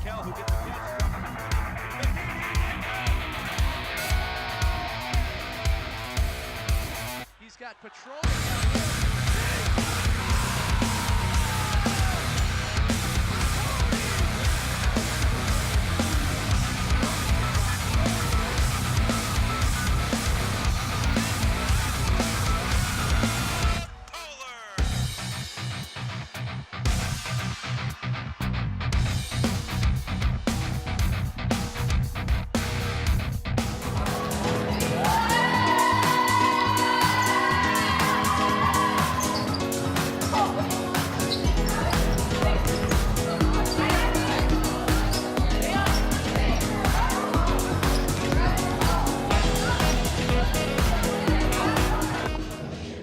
Mikell who gets the catch. He's got Patrol.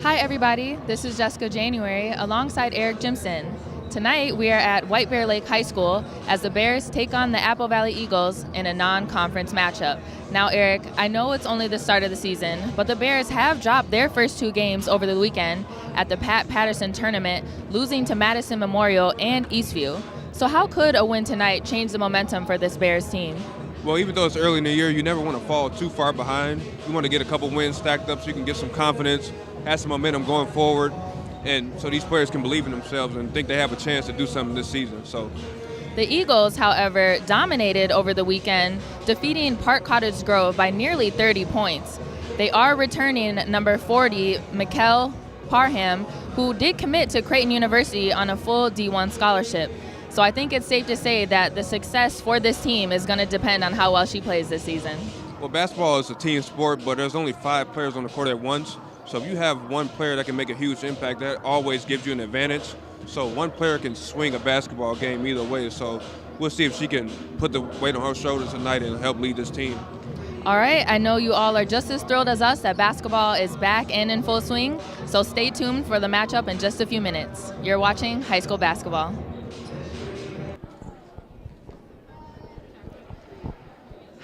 Hi everybody, this is Jessica January alongside Eric Jimson. Tonight we are at White Bear Lake High School as the Bears take on the Apple Valley Eagles in a non-conference matchup. Now Eric, I know it's only the start of the season, but the Bears have dropped their first two games over the weekend at the Pat Patterson tournament, losing to Madison Memorial and Eastview. So how could a win tonight change the momentum for this Bears team? Well, even though it's early in the year, you never want to fall too far behind. You want to get a couple wins stacked up so you can get some confidence, have some momentum going forward, and so these players can believe in themselves and think they have a chance to do something this season. So, the Eagles, however, dominated over the weekend, defeating Park Cottage Grove by nearly 30 points. They are returning number 40, Mikell Parham, who did commit to Creighton University on a full D1 scholarship. So I think it's safe to say that the success for this team is going to depend on how well she plays this season. well, basketball is a team sport, but there's only 5 players on the court at once. So if you have one player that can make a huge impact, that always gives you an advantage. So one player can swing a basketball game either way. So we'll see if she can put the weight on her shoulders tonight and help lead this team. All right, I know you all are just as thrilled as us that basketball is back and in full swing. So stay tuned for the matchup in just a few minutes. You're watching High School Basketball.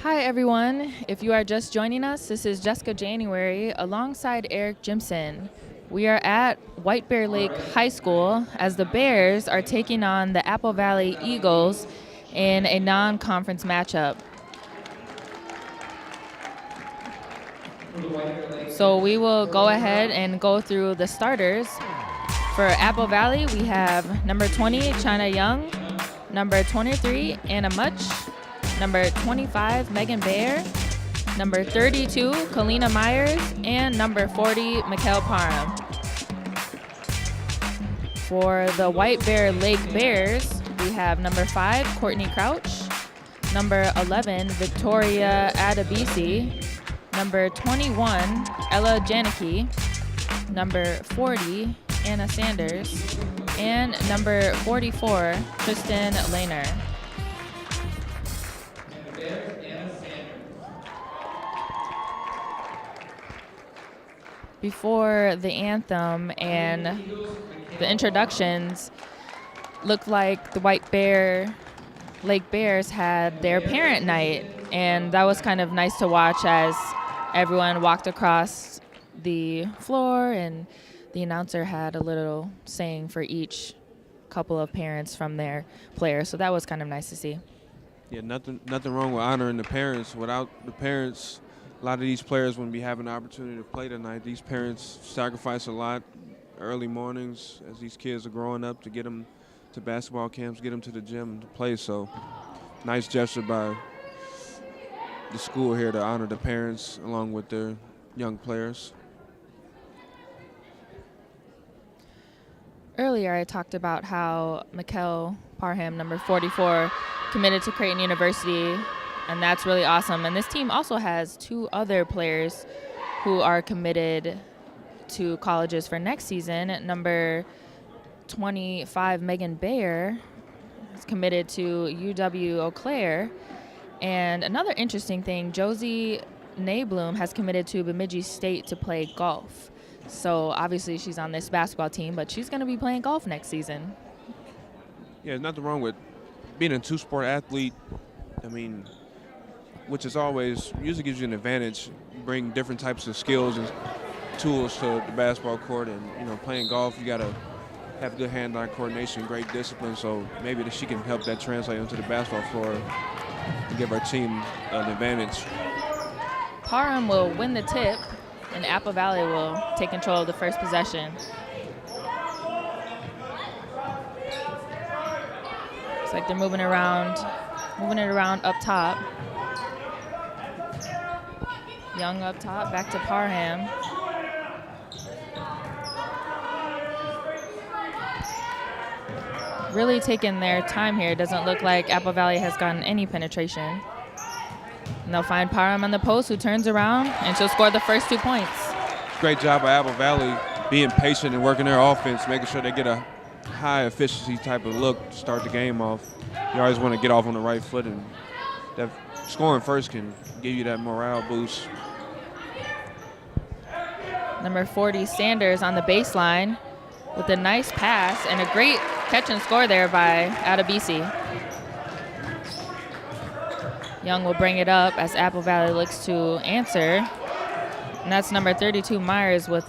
Hi everyone, if you are just joining us, this is Jessica January alongside Eric Jimson. We are at White Bear Lake High School as the Bears are taking on the Apple Valley Eagles in a non-conference matchup. So we will go ahead and go through the starters. For Apple Valley, we have number 20, China Young, number 23, Anna Much, number 25, Megan Baer, number 32, Kalina Myers, and number 40, Mikell Parham. For the White Bear Lake Bears, we have number 5, Courtney Crouch, number 11, Victoria Adebisi, number 21, Ella Janicki, number 40, Anna Sanders, and number 44, Tristan Lehner. Before the anthem and the introductions, looked like the White Bear Lake Bears had their parent night, and that was kind of nice to watch as everyone walked across the floor and the announcer had a little saying for each couple of parents from their players, so that was kind of nice to see. Yeah, nothing wrong with honoring the parents. Without the parents, a lot of these players wouldn't be having the opportunity to play tonight. These parents sacrifice a lot early mornings as these kids are growing up to get them to basketball camps, get them to the gym to play. So nice gesture by the school here to honor the parents along with their young players. Earlier I talked about how Mikell Parham, number 44, committed to Creighton University, and that's really awesome. And this team also has 2 other players who are committed to colleges for next season. Number 25, Megan Baer, is committed to UW Eau Claire. And another interesting thing, Josie Naybloom has committed to Bemidji State to play golf. So obviously she's on this basketball team, but she's going to be playing golf next season. Yeah, there's nothing wrong with being a 2-sport athlete. I mean, which is always usually gives you an advantage. You bring different types of skills and tools to the basketball court, and playing golf, you got to have good hand-eye coordination, great discipline. So maybe that she can help that translate onto the basketball floor and give our team an advantage. Parham will win the tip, and Apple Valley will take control of the first possession. Looks like they're moving it around up top. Young up top, back to Parham. Really taking their time here. It doesn't look like Apple Valley has gotten any penetration. And they'll find Parham on the post, who turns around, and she'll score the first 2 points. Great job by Apple Valley being patient and working their offense, making sure they get a high efficiency type of look to start the game off. You always want to get off on the right foot, and that scoring first can give you that morale boost. Number 40, Sanders, on the baseline with a nice pass and a great catch and score there by Adebisi. Young will bring it up as Apple Valley looks to answer. And that's number 32, Myers, with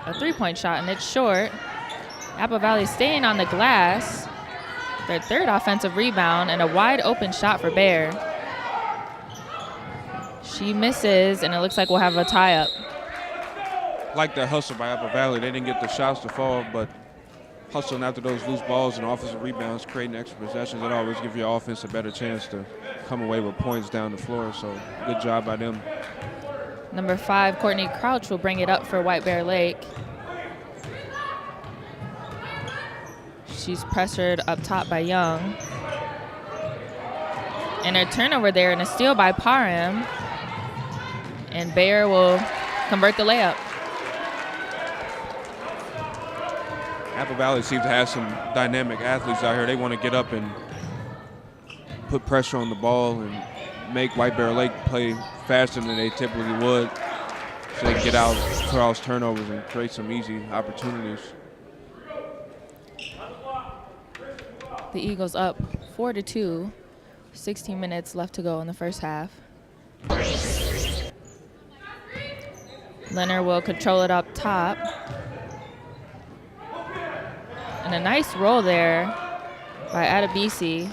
a three-point shot, and it's short. Apple Valley staying on the glass. Their third offensive rebound and a wide open shot for Bayer. She misses, and it looks like we'll have a tie-up. Like that hustle by Apple Valley. They didn't get the shots to fall, but hustling after those loose balls and offensive rebounds, creating extra possessions, it always gives your offense a better chance to come away with points down the floor. So good job by them. Number 5, Courtney Crouch, will bring it up for White Bear Lake. She's pressured up top by Young. And a turnover there and a steal by Parham. And Bayer will convert the layup. Apple Valley seems to have some dynamic athletes out here. They want to get up and put pressure on the ball and make White Bear Lake play faster than they typically would, so they can get out, cause turnovers, and create some easy opportunities. The Eagles up 4-2. 16 minutes left to go in the first half. Leonard will control it up top. And a nice roll there by Adebisi.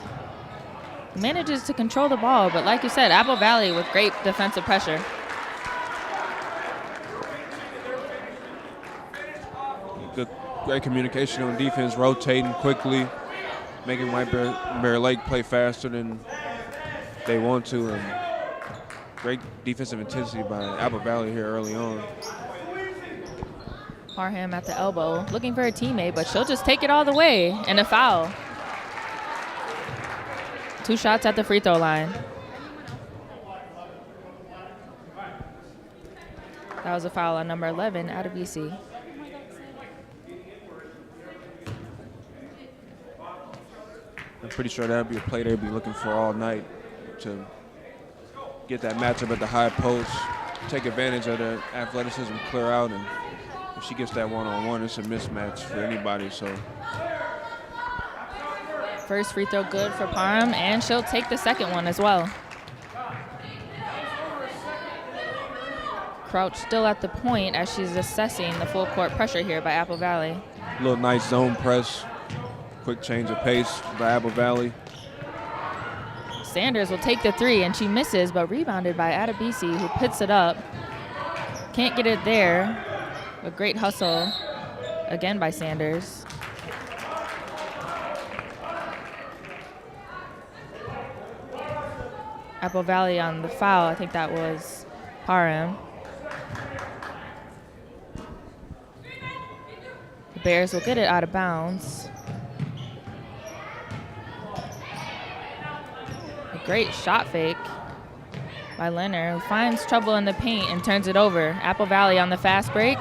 Manages to control the ball, but like you said, Apple Valley with great defensive pressure. Great communication on defense, rotating quickly, making White Bear Lake play faster than they want to, and great defensive intensity by Apple Valley here early on. Parham at the elbow, looking for a teammate, but she'll just take it all the way, and a foul. 2 shots at the free throw line. That was a foul on number 11, Adebisi. I'm pretty sure that'll be a play they'll be looking for all night to get that matchup at the high post, take advantage of their athleticism, clear out, and if she gets that one-on-one, it's a mismatch for anybody. So first free throw good for Parham, and she'll take the second one as well. Crouch still at the point as she's assessing the full court pressure here by Apple Valley. a little nice zone press, quick change of pace by Apple Valley. Sanders will take the three, and she misses, but rebounded by Adebisi, who puts it up. Can't get it there. A great hustle, again by Sanders. Apple Valley on the foul. I think that was Parham. The Bears will get it out of bounds. A great shot fake by Leonard, who finds trouble in the paint and turns it over. Apple Valley on the fast break.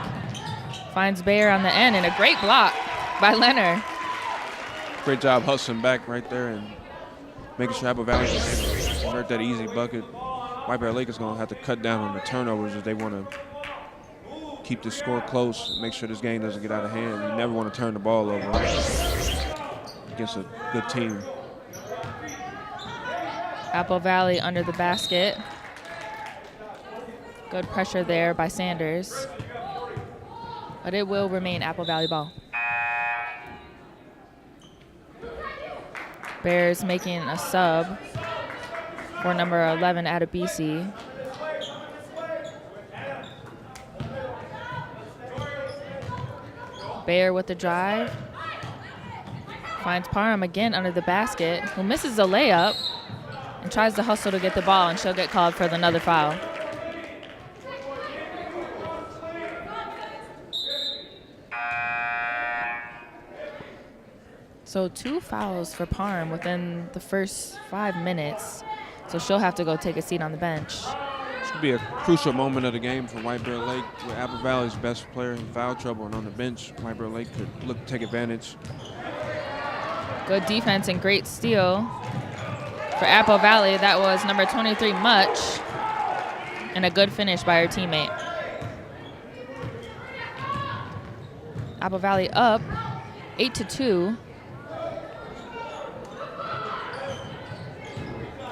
Finds Bayer on the end, and a great block by Leonard. Great job hustling back right there and making sure Apple Valley is able to convert that easy bucket. White Bear Lake is going to have to cut down on the turnovers if they want to keep the score close, make sure this game doesn't get out of hand. You never want to turn the ball over against a good team. Apple Valley under the basket. Good pressure there by Sanders. But it will remain Apple Valley ball. Bears making a sub for number 11, Adebisi. Bayer with the drive. Finds Parham again under the basket, who misses the layup and tries to hustle to get the ball, and she'll get called for another foul. So 2 fouls for Parham within the first 5 minutes. So she'll have to go take a seat on the bench. This could be a crucial moment of the game for White Bear Lake, with Apple Valley's best player in foul trouble, and on the bench, White Bear Lake could look to take advantage. Good defense and great steal for Apple Valley. That was number 23, Much, and a good finish by her teammate. Apple Valley up 8-2.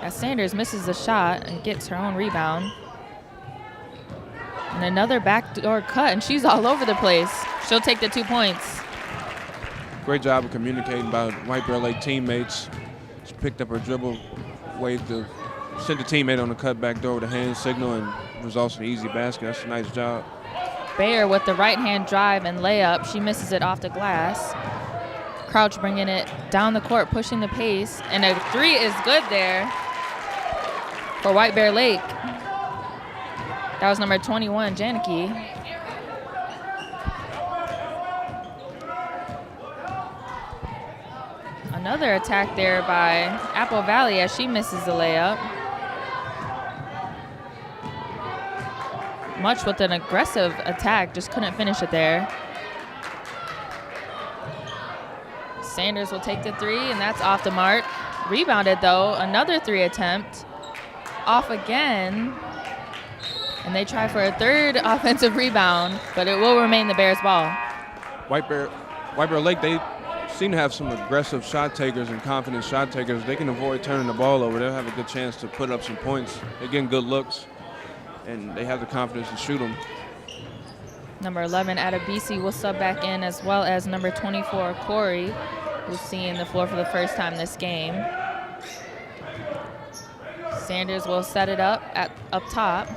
As Sanders misses the shot and gets her own rebound. And another backdoor cut, and she's all over the place. She'll take the 2 points. Great job of communicating by White Bear Lake teammates. She picked up her dribble, waved to sent the teammate on the cutback door with a hand signal, and results in an easy basket. That's a nice job. Bayer with the right-hand drive and layup. She misses it off the glass. Crouch bringing it down the court, pushing the pace, and a 3 is good there for White Bear Lake. That was number 21, Janicki. Another attack there by Apple Valley as she misses the layup. Much with an aggressive attack, just couldn't finish it there. Sanders will take the 3, and that's off the mark. Rebounded though, another 3 attempt. Off again. And they try for a 3rd offensive rebound, but it will remain the Bears' ball. White Bear Lake, they seem to have some aggressive shot takers and confident shot takers. They can avoid turning the ball over. They'll have a good chance to put up some points. They're getting good looks, and they have the confidence to shoot them. Number 11, Adebisi, will sub back in, as well as number 24, Corey, who's seeing the floor for the first time this game. Sanders will set it up top,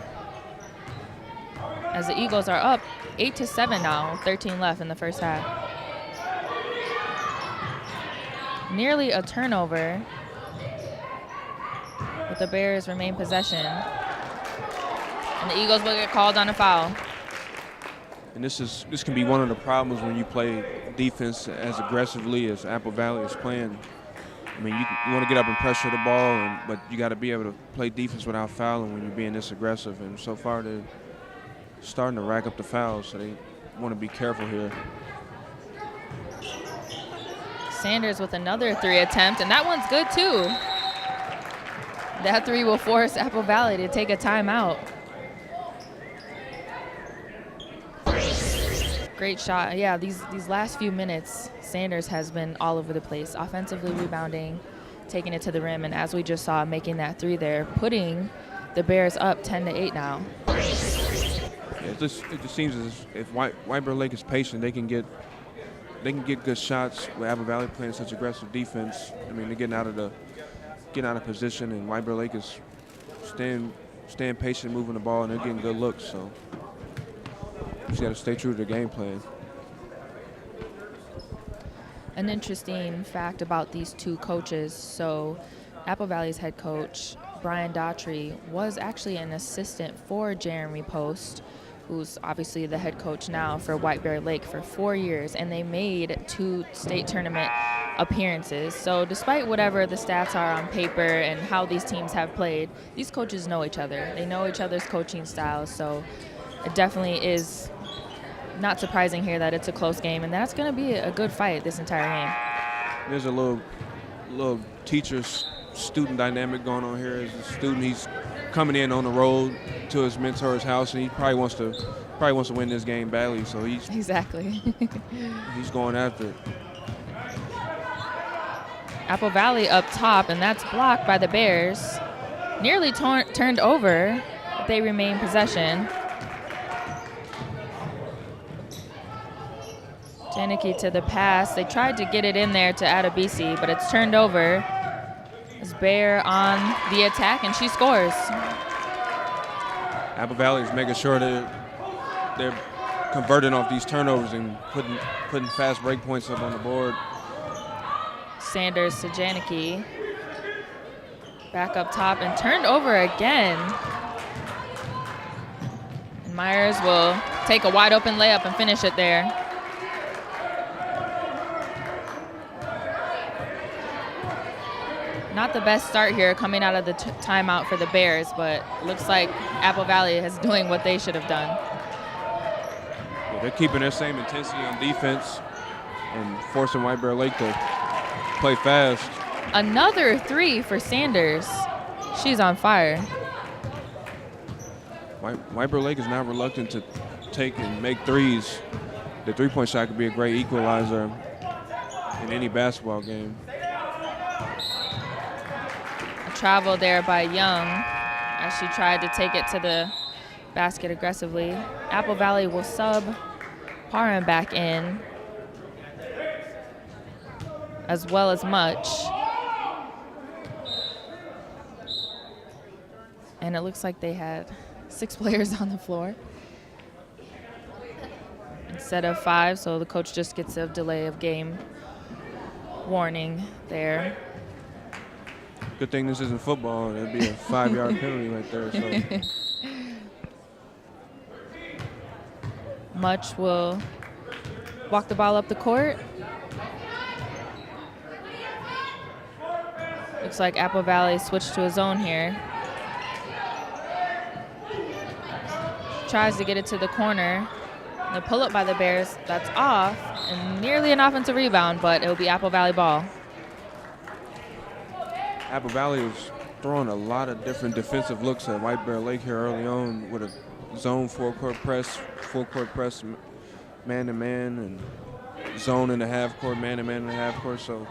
as the Eagles are up 8-7 now, 13 left in the first half. Nearly a turnover, but the Bears remain possession. And the Eagles will get called on a foul. And this can be one of the problems when you play defense as aggressively as Apple Valley is playing. I mean, you want to get up and pressure the ball, but you got to be able to play defense without fouling when you're being this aggressive. And so far, they're starting to rack up the fouls, so they want to be careful here. Sanders with another 3 attempt, and that one's good too. That 3 will force Apple Valley to take a timeout. Great shot. Yeah, these last few minutes, Sanders has been all over the place, offensively rebounding, taking it to the rim, and as we just saw, making that 3 there, putting the Bears up 10-8 now. Yeah, it just seems as if White Bear Lake is patient, they can get good shots with Apple Valley playing such aggressive defense. I mean, they're getting out of position, and White Bear Lake is staying patient, moving the ball, and they're getting good looks. So just got to stay true to the game plan. An interesting fact about these 2 coaches. So Apple Valley's head coach, Brian Daughtry, was actually an assistant for Jeremy Post, who's obviously the head coach now for White Bear Lake, for 4 years, and they made 2 state tournament appearances. So despite whatever the stats are on paper and how these teams have played, these coaches know each other. They know each other's coaching styles, so it definitely is not surprising here that it's a close game, and that's going to be a good fight this entire game. There's a little teacher-student dynamic going on here. As a student, he's coming in on the road to his mentor's house, and he probably wants to win this game badly. So he's going after it. Apple Valley up top, and that's blocked by the Bears. Nearly turned over, but they remain possession. Janicki to the pass. They tried to get it in there to Adebisi, but it's turned over. It's Bear on the attack, and she scores. Apple Valley is making sure they're converting off these turnovers and putting fast break points up on the board. Sanders to Janicki. Back up top and turned over again. And Myers will take a wide open layup and finish it there. Not the best start here coming out of the timeout for the Bears, but looks like Apple Valley is doing what they should have done. Yeah, they're keeping their same intensity on defense and forcing White Bear Lake to play fast. Another three for Sanders. She's on fire. White Bear Lake is not reluctant to take and make threes. The three-point shot could be a great equalizer in any basketball game. Travel there by Young as she tried to take it to the basket aggressively. Apple Valley will sub Parham back in, as well as Much. And it looks like they had 6 players on the floor instead of 5, so the coach just gets a delay of game warning there. Good thing this isn't football. That'd be a 5-yard penalty right there. So. Much will walk the ball up the court. Looks like Apple Valley switched to a zone here. Tries to get it to the corner. The pull up by the Bears, that's off, and nearly an offensive rebound, but it'll be Apple Valley ball. Apple Valley was throwing a lot of different defensive looks at White Bear Lake here early on with a zone full court press, man-to-man, and zone in the half court, man-to-man in the half court. So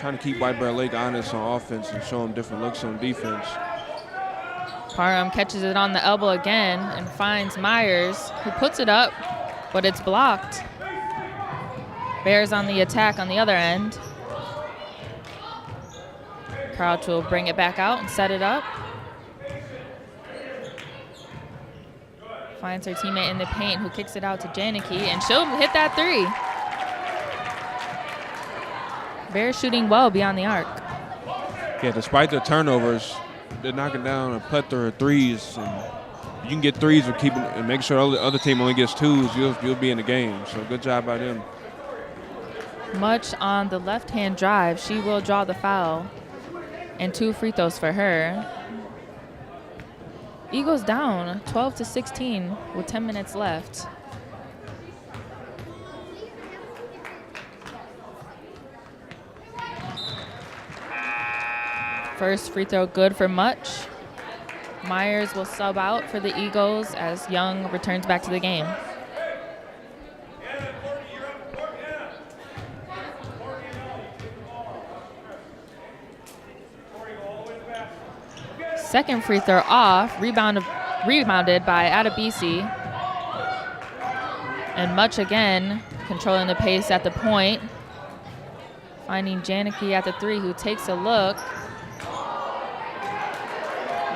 trying to keep White Bear Lake honest on offense and show them different looks on defense. Parham catches it on the elbow again and finds Myers, who puts it up, but it's blocked. Bears on the attack on the other end. Crouch will bring it back out and set it up. Finds her teammate in the paint, who kicks it out to Janicki, and she'll hit that three. Bears shooting well beyond the arc. Yeah, despite the turnovers, they're knocking down a plethora of threes. And you can get threes and keep and make sure the other team only gets 2s. You'll be in the game. So good job by them. Much on the left-hand drive. She will draw the foul. And 2 free throws for her. Eagles down 12-16 with 10 minutes left. First free throw good for Much. Myers will sub out for the Eagles as Young returns back to the game. Second free throw off, rebounded by Adebisi. And Much again, controlling the pace at the point. Finding Janicki at the 3, who takes a look.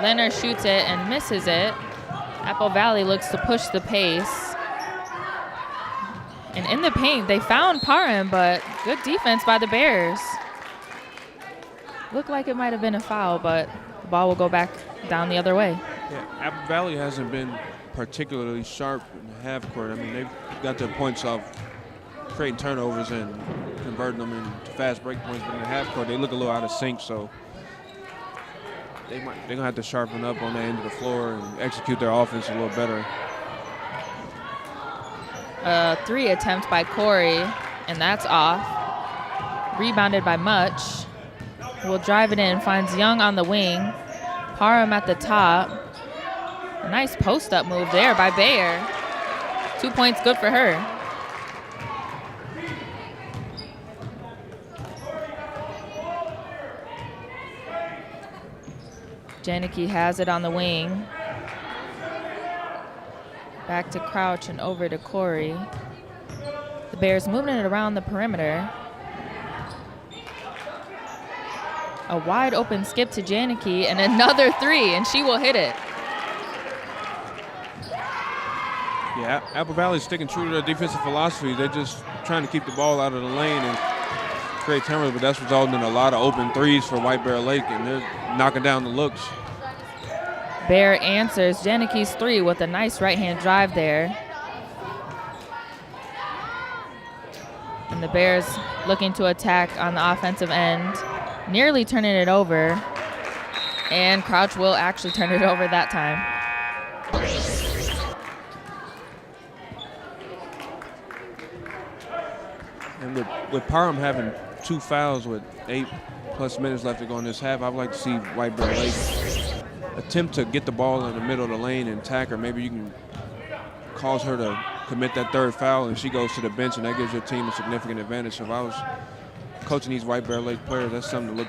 Leonard shoots it and misses it. Apple Valley looks to push the pace. And in the paint, they found Parham, but good defense by the Bears. Looked like it might have been a foul, but the ball will go back down the other way. Yeah, Apple Valley hasn't been particularly sharp in the half court. I mean, they've got their points off creating turnovers and converting them into fast break points, but in the half court, they look a little out of sync, so they're going to have to sharpen up on the end of the floor and execute their offense a little better. 3 attempt by Corey, and that's off. Rebounded by Much. Will drive it in, finds Young on the wing. Parham at the top. A nice post-up move there by Bayer. 2 points good for her. Janicki has it on the wing. Back to Crouch and over to Corey. The Bears moving it around the perimeter. A wide open skip to Janicki and another three, and she will hit it. Yeah, Apple Valley's sticking true to their defensive philosophy. They're just trying to keep the ball out of the lane and create turnovers, but that's resulting in a lot of open threes for White Bear Lake, and they're knocking down the looks. Bear answers Janicki's three with a nice right-hand drive there. And the Bears looking to attack on the offensive end, nearly turning it over. And Crouch will actually turn it over that time. And with Parham having 2 fouls with 8+ minutes left to go in this half, I'd like to see White Bear Lake attempt to get the ball in the middle of the lane and attack her. Maybe you can cause her to commit that 3rd foul and she goes to the bench, and that gives your team a significant advantage. So if I was coaching these White Bear Lake players, that's something to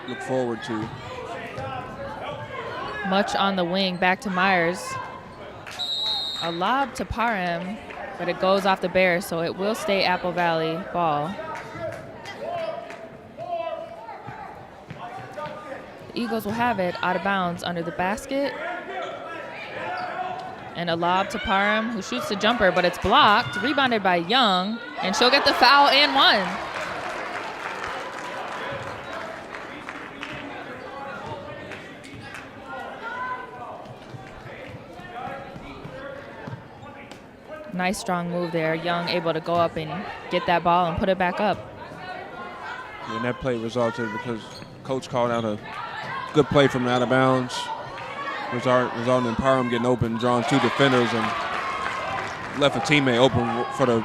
look forward to. Much on the wing, back to Myers. A lob to Parham, but it goes off the Bears, so it will stay Apple Valley ball. The Eagles will have it out of bounds under the basket. And a lob to Parham, who shoots the jumper, but it's blocked, rebounded by Young, and she'll get the foul and one. Nice strong move there. Young able to go up and get that ball and put it back up. And that play resulted because coach called out a good play from out of bounds, resulting in Parham getting open, drawing 2 defenders, and left a teammate open for the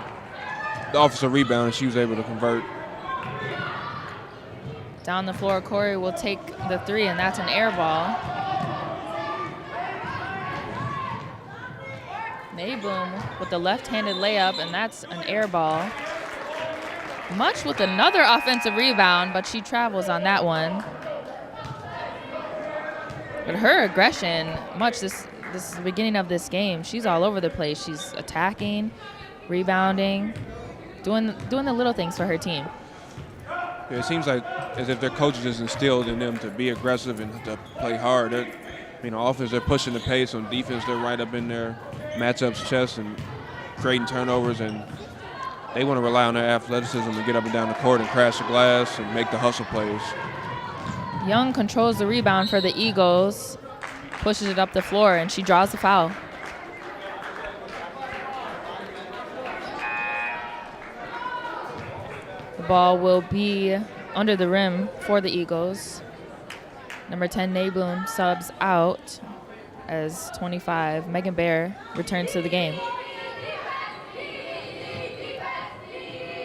offensive rebound, and she was able to convert. Down the floor, Corey will take the three, and that's an air ball. Nayboom with the left-handed layup, and that's an air ball. Much with another offensive rebound, but she travels on that one. But her aggression, Much this is the beginning of this game. She's all over the place. She's attacking, rebounding, doing the little things for her team. Yeah, it seems like as if their coaches just instilled in them to be aggressive and to play hard. Offense, they're pushing the pace. On defense, they're right up in their matchups chest and creating turnovers, and they want to rely on their athleticism to get up and down the court and crash the glass and make the hustle plays. Young controls the rebound for the Eagles, pushes it up the floor, and she draws the foul. The ball will be under the rim for the Eagles. Number 10, Nayboom, subs out as 25. Megan Bear returns to the game.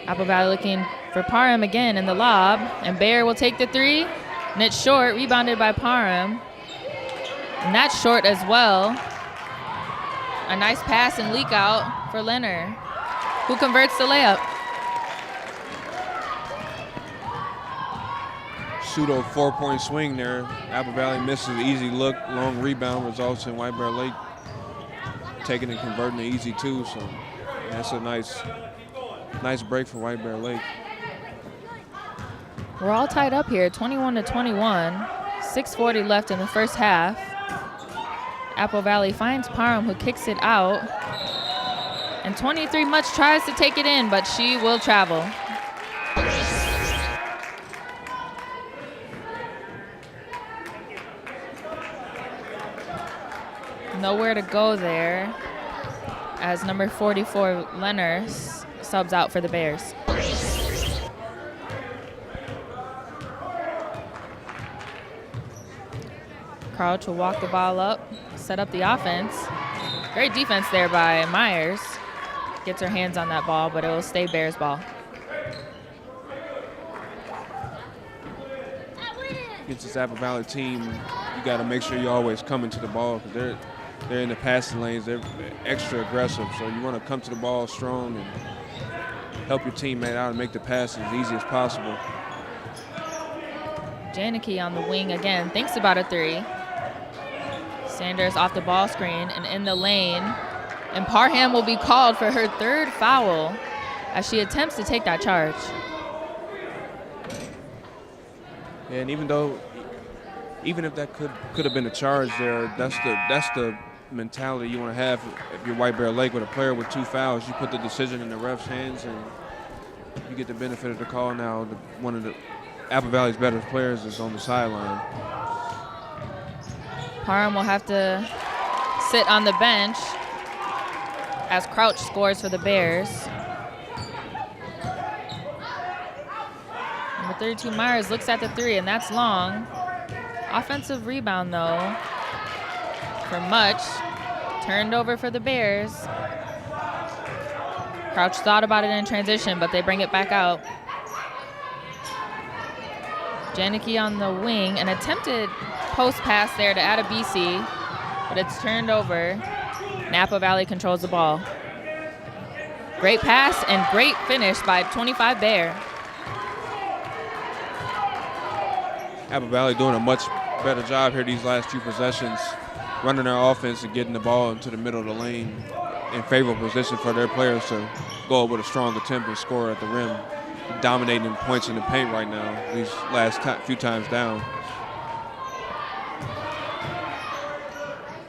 Apple Valley looking for Parham again in the lob, and Bear will take the three, and it's short, rebounded by Parham. And that's short as well. A nice pass and leak out for Leonard, who converts the layup. Pseudo 4-point swing there. Apple Valley misses an easy look. Long rebound results in White Bear Lake taking and converting the easy 2. So that's a nice break for White Bear Lake. We're all tied up here, 21-21. 6:40 left in the first half. Apple Valley finds Parham, who kicks it out. And 23 Much tries to take it in, but she will travel. Nowhere to go there as number 44, Leonard, subs out for the Bears. Crouch will walk the ball up, set up the offense. Great defense there by Myers. Gets her hands on that ball, but it will stay Bears ball. Against this Apple Valley team, you got to make sure you're always coming to the ball because they're in the passing lanes. They're extra aggressive, so you want to come to the ball strong and help your teammate out and make the pass as easy as possible. Janicki on the wing again, thinks about a three. Sanders off the ball screen and in the lane. And Parham will be called for her 3rd foul. as she attempts to take that charge. And even if that could have been a charge there, that's the mentality you want to have if you're White Bear Lake with a player with 2 fouls. You put the decision in the ref's hands, and you get the benefit of the call. Now, one of the Apple Valley's better players is on the sideline. Parham will have to sit on the bench as Crouch scores for the Bears. Number 32 Myers looks at the 3, and that's long. Offensive rebound, though, for Much. Turned over for the Bears. Crouch thought about it in transition, but they bring it back out. Janicki on the wing, an attempted post pass there to Adebisi, but it's turned over. Napa Valley controls the ball. Great pass and great finish by 25 Bear. Apple Valley doing a much better job here these last few possessions, running their offense and getting the ball into the middle of the lane in favorable position for their players to go up with a strong attempt and score at the rim. Dominating points in the paint right now, these last few times down.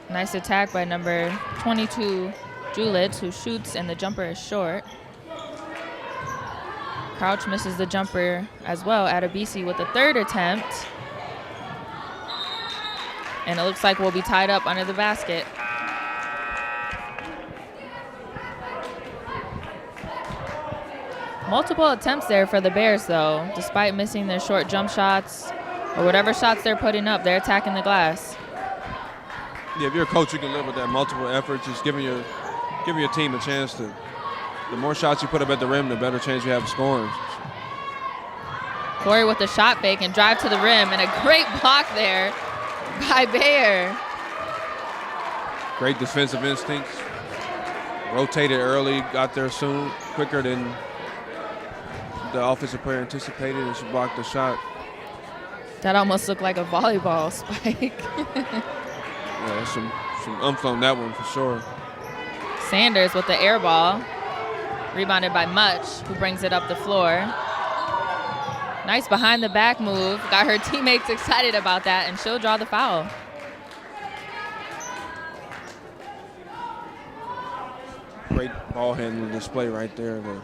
Nice attack by number 22, Julitz, who shoots, and the jumper is short. Crouch misses the jumper as well. Adebisi with the 3rd attempt. And it looks like we'll be tied up under the basket. Multiple attempts there for the Bears, though. Despite missing their short jump shots or whatever shots they're putting up, they're attacking the glass. Yeah, if you're a coach, you can live with that multiple efforts, just giving your team a chance to. The more shots you put up at the rim, the better chance you have of scoring. Corey with the shot fake and drive to the rim, and a great block there by Bayer. Great defensive instincts. Rotated early, got there soon, quicker than the offensive player anticipated, and she blocked the shot. That almost looked like a volleyball spike. Yeah, there's some umph on that one for sure. Sanders with the air ball. Rebounded by Much, who brings it up the floor. Nice behind the back move. Got her teammates excited about that, and she'll draw the foul. Great ball handling display right there to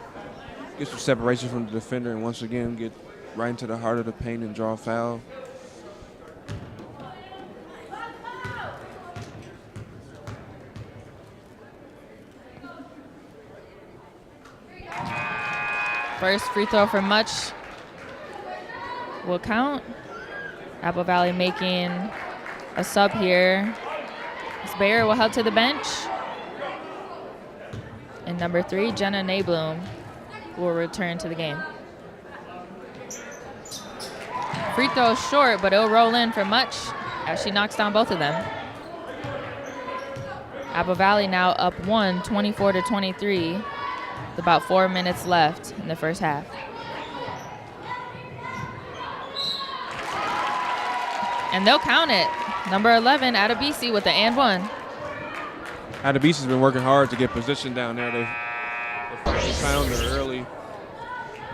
get some separation from the defender and once again get right into the heart of the paint and draw a foul. First free throw for Much will count. Apple Valley making a sub here. Bayer will head to the bench. And number 3, Jenna Naybloom, will return to the game. Free throw short, but it'll roll in for Much as she knocks down both of them. Apple Valley now up 24-23. With about 4 minutes left in the first half. And they'll count it. Number 11, Adebisi with the and one. Adebisi's been working hard to get position down there. They found her early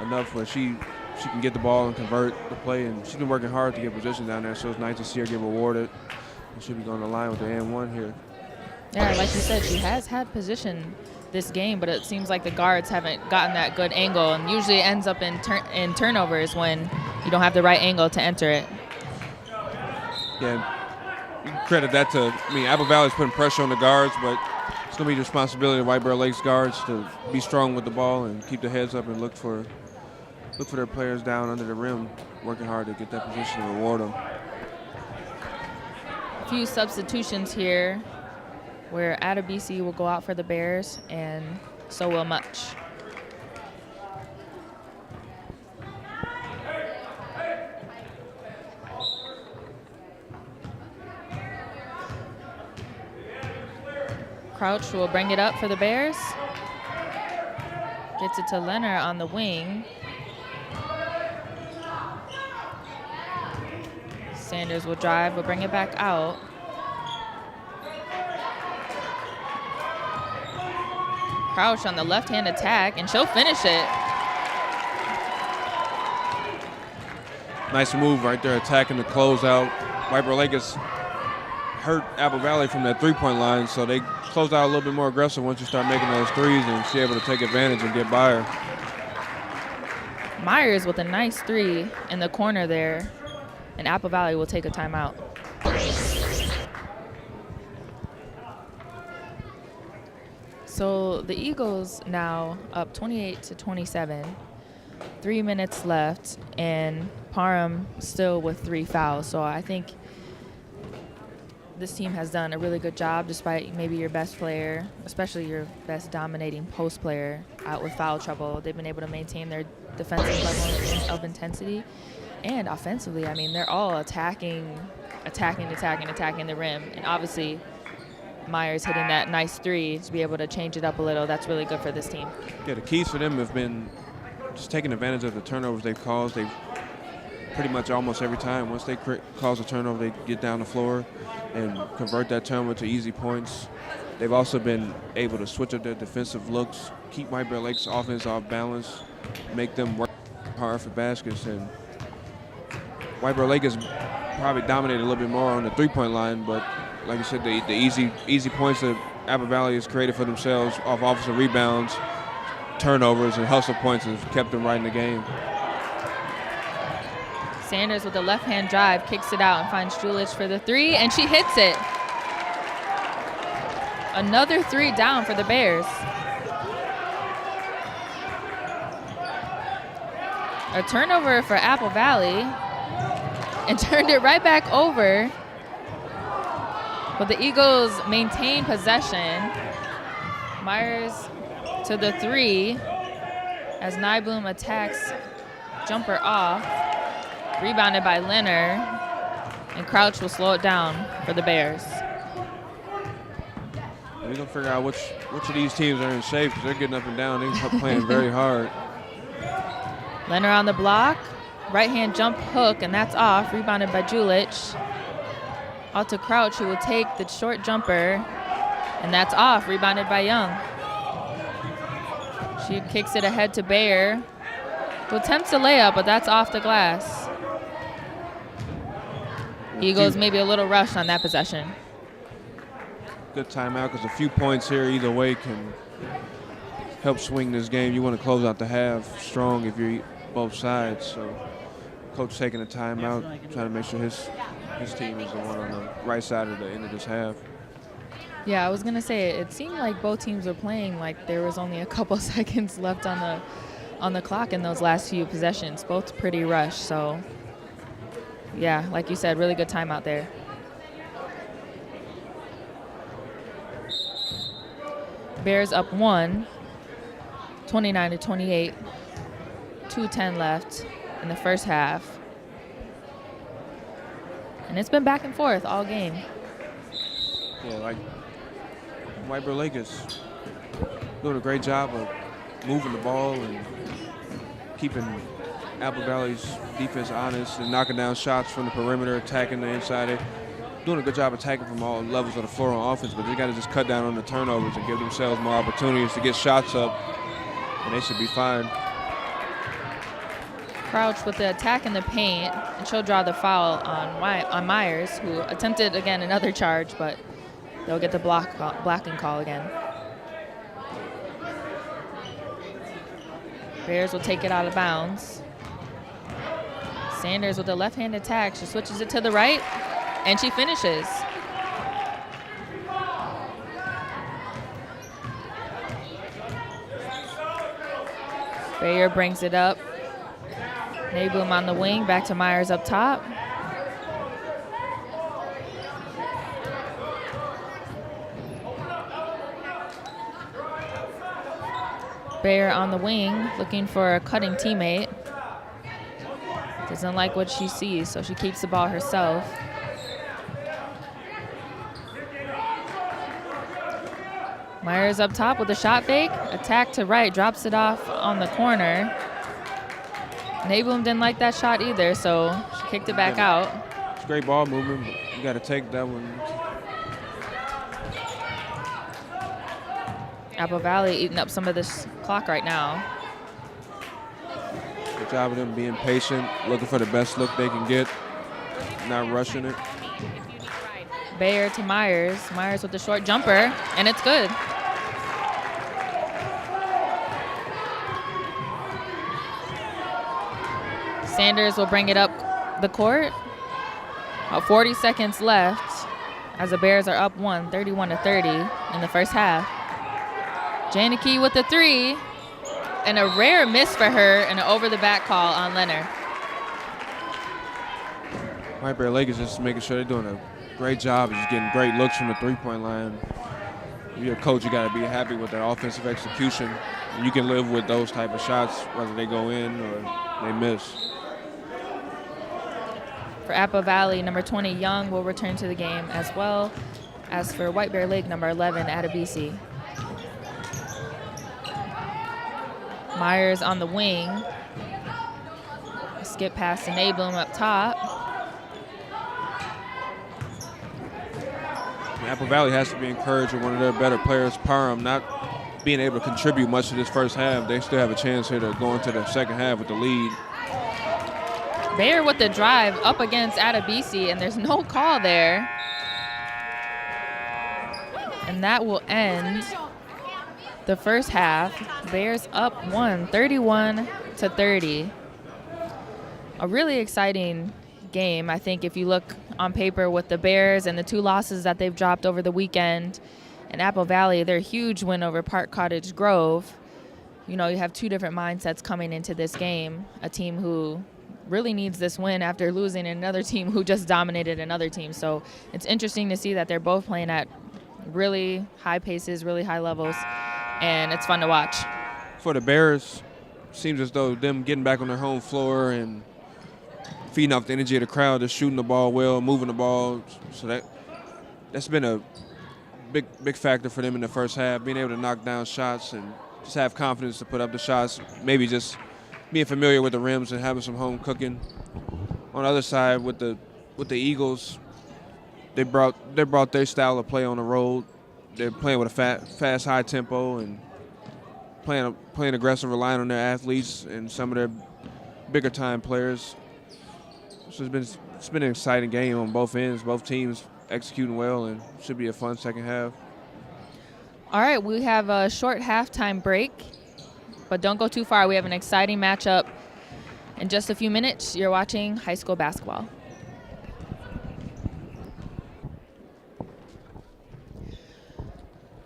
enough where she can get the ball and convert the play, and she's been working hard to get position down there, so it's nice to see her get rewarded. And she'll be going to the line with the and one here. Yeah, like you said, she has had position this game, but it seems like the guards haven't gotten that good angle, and usually it ends up in turnovers when you don't have the right angle to enter it. Yeah, you can credit that to, Apple Valley's putting pressure on the guards, but it's going to be the responsibility of White Bear Lake's guards to be strong with the ball and keep their heads up and look for their players down under the rim, working hard to get that position and reward them. A few substitutions here, where Adebisi will go out for the Bears, and so will Much. Crouch will bring it up for the Bears. Gets it to Leonard on the wing. Sanders will drive, will bring it back out. Crouch on the left-hand attack, and she'll finish it. Nice move right there, attacking the closeout. Viper Lake has hurt Apple Valley from that three-point line, so they closed out a little bit more aggressive once you start making those threes, and she's able to take advantage and get by her. Myers with a nice three in the corner there, and Apple Valley will take a timeout. So the Eagles now up 28-27, 3 minutes left, and Parham still with 3 fouls. So I think this team has done a really good job despite maybe your best player, especially your best dominating post player, out with foul trouble. They've been able to maintain their defensive level of intensity. And offensively, I mean, they're all attacking the rim. And obviously, Myers hitting that nice three to be able to change it up a little. That's really good for this team. Yeah, the keys for them have been just taking advantage of the turnovers they've caused. They've pretty much almost every time, once they cause a turnover, they get down the floor and convert that turnover to easy points. They've also been able to switch up their defensive looks, keep White Bear Lake's offense off balance, make them work hard for baskets. And White Bear Lake has probably dominated a little bit more on the three-point line, but like I said, the easy points that Apple Valley has created for themselves off offensive rebounds, turnovers, and hustle points has kept them right in the game. Sanders with the left-hand drive, kicks it out and finds Julich for the three, and she hits it. Another three down for the Bears. A turnover for Apple Valley, and turned it right back over. But the Eagles maintain possession. Myers to the three as Nybloom attacks jumper off. Rebounded by Leonard, and Crouch will slow it down for the Bears. We're going to figure out which of these teams are in shape because they're getting up and down. They're playing very hard. Leonard on the block. Right-hand jump hook, and that's off. Rebounded by Julich. Out to Crouch, who will take the short jumper, and that's off. Rebounded by Young. She kicks it ahead to Bayer, who attempts a layup, but that's off the glass. Eagles maybe a little rushed on that possession. Good timeout because a few points here either way can help swing this game. You want to close out the half strong if you're both sides. So coach taking a timeout, trying to make sure his team is the one on the right side of the end of this half. Yeah, I was going to say, it seemed like both teams were playing like there was only a couple seconds left on the clock in those last few possessions. Both pretty rushed, so yeah, like you said, really good timeout there. Bears up 1, 29-28, 2:10 left in the first half. And it's been back and forth all game. Yeah, like White Bear Lake is doing a great job of moving the ball and keeping Apple Valley's defense honest and knocking down shots from the perimeter, attacking the inside. They're doing a good job attacking from all levels of the floor on offense, but they got to just cut down on the turnovers and give themselves more opportunities to get shots up, and they should be fine. Crouch with the attack in the paint, and she'll draw the foul on Myers, who attempted, again, another charge, but they'll get the blocking call again. Bears will take it out of bounds. Sanders with the left-hand attack. She switches it to the right, and she finishes. Bayer brings it up. Nybloom on the wing, back to Myers up top. Bayer on the wing, looking for a cutting teammate. Doesn't like what she sees, so she keeps the ball herself. Myers up top with a shot fake. Attack to right, drops it off on the corner. Nybloom didn't like that shot either, so she kicked it back out. It's great ball movement, but you got to take that one. Apple Valley eating up some of this clock right now. Good job of them being patient, looking for the best look they can get, not rushing it. Bayer to Myers. Myers with the short jumper, and it's good. Sanders will bring it up the court. About 40 seconds left as the Bears are up 31-30 in the first half. Janicki with the three, and a rare miss for her, and an over-the-back call on Leonard. White Bear Lake is just making sure they're doing a great job of just getting great looks from the three-point line. If you're a coach, you got to be happy with their offensive execution. You can live with those type of shots, whether they go in or they miss. For Apple Valley, number 20, Young, will return to the game, as well as for White Bear Lake, number 11, Adebisi. Myers on the wing. Skip past to Nablum up top. Apple Valley has to be encouraged with one of their better players, Parham, not being able to contribute much to this first half. They still have a chance here to go into the second half with the lead. Bayer with the drive up against Adebisi, and there's no call there. And that will end the first half. Bears up 31-30. A really exciting game. I think if you look on paper with the Bears and the two losses that they've dropped over the weekend, and Apple Valley, their huge win over Park Cottage Grove, you know, you have two different mindsets coming into this game. A team who really needs this win after losing, another team who just dominated another team. So it's interesting to see that they're both playing at really high paces, really high levels, and it's fun to watch. For the Bears, seems as though them getting back on their home floor and feeding off the energy of the crowd, just shooting the ball well, moving the ball. So that's been a big factor for them in the first half, being able to knock down shots and just have confidence to put up the shots, maybe just being familiar with the rims and having some home cooking. On the other side, with the Eagles, they brought their style of play on the road. They're playing with a fast, high tempo and playing aggressive, relying on their athletes and some of their bigger time players. So it's been an exciting game on both ends. Both teams executing well, and should be a fun second half. All right, we have a short halftime break, but don't go too far. We have an exciting matchup in just a few minutes. You're watching high school basketball.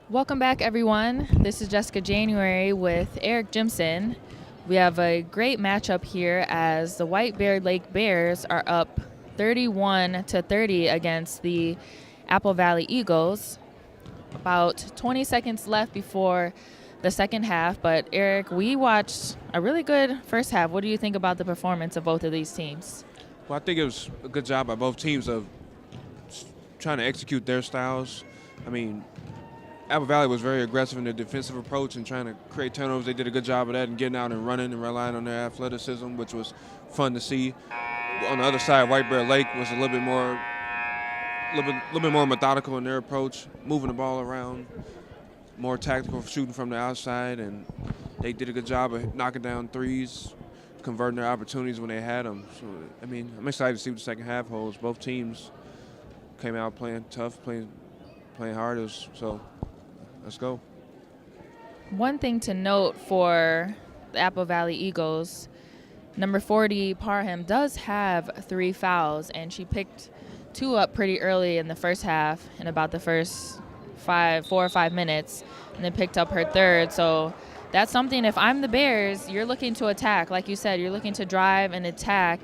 Welcome back, everyone. This is Jessica January with Eric Jimson. We have a great matchup here as the White Bear Lake Bears are up 31-30 against the Apple Valley Eagles. About 20 seconds left before the second half, but Eric, we watched a really good first half. What do you think about the performance of both of these teams? Well, I think it was a good job by both teams of trying to execute their styles. I mean, Apple Valley was very aggressive in their defensive approach and trying to create turnovers. They did a good job of that and getting out and running and relying on their athleticism, which was fun to see. On the other side, White Bear Lake was a little bit more methodical in their approach, moving the ball around, more tactical, shooting from the outside, and they did a good job of knocking down threes, converting their opportunities when they had them. So, I mean, I'm excited to see what the second half holds. Both teams came out playing tough, playing hard. So let's go. One thing to note for the Apple Valley Eagles, number 40, Parham, does have 3 fouls, and she picked 2 up pretty early in the first half, in about the first 4 or 5 minutes, and then picked up her 3rd. So that's something, if I'm the Bears, you're looking to attack. Like you said, you're looking to drive and attack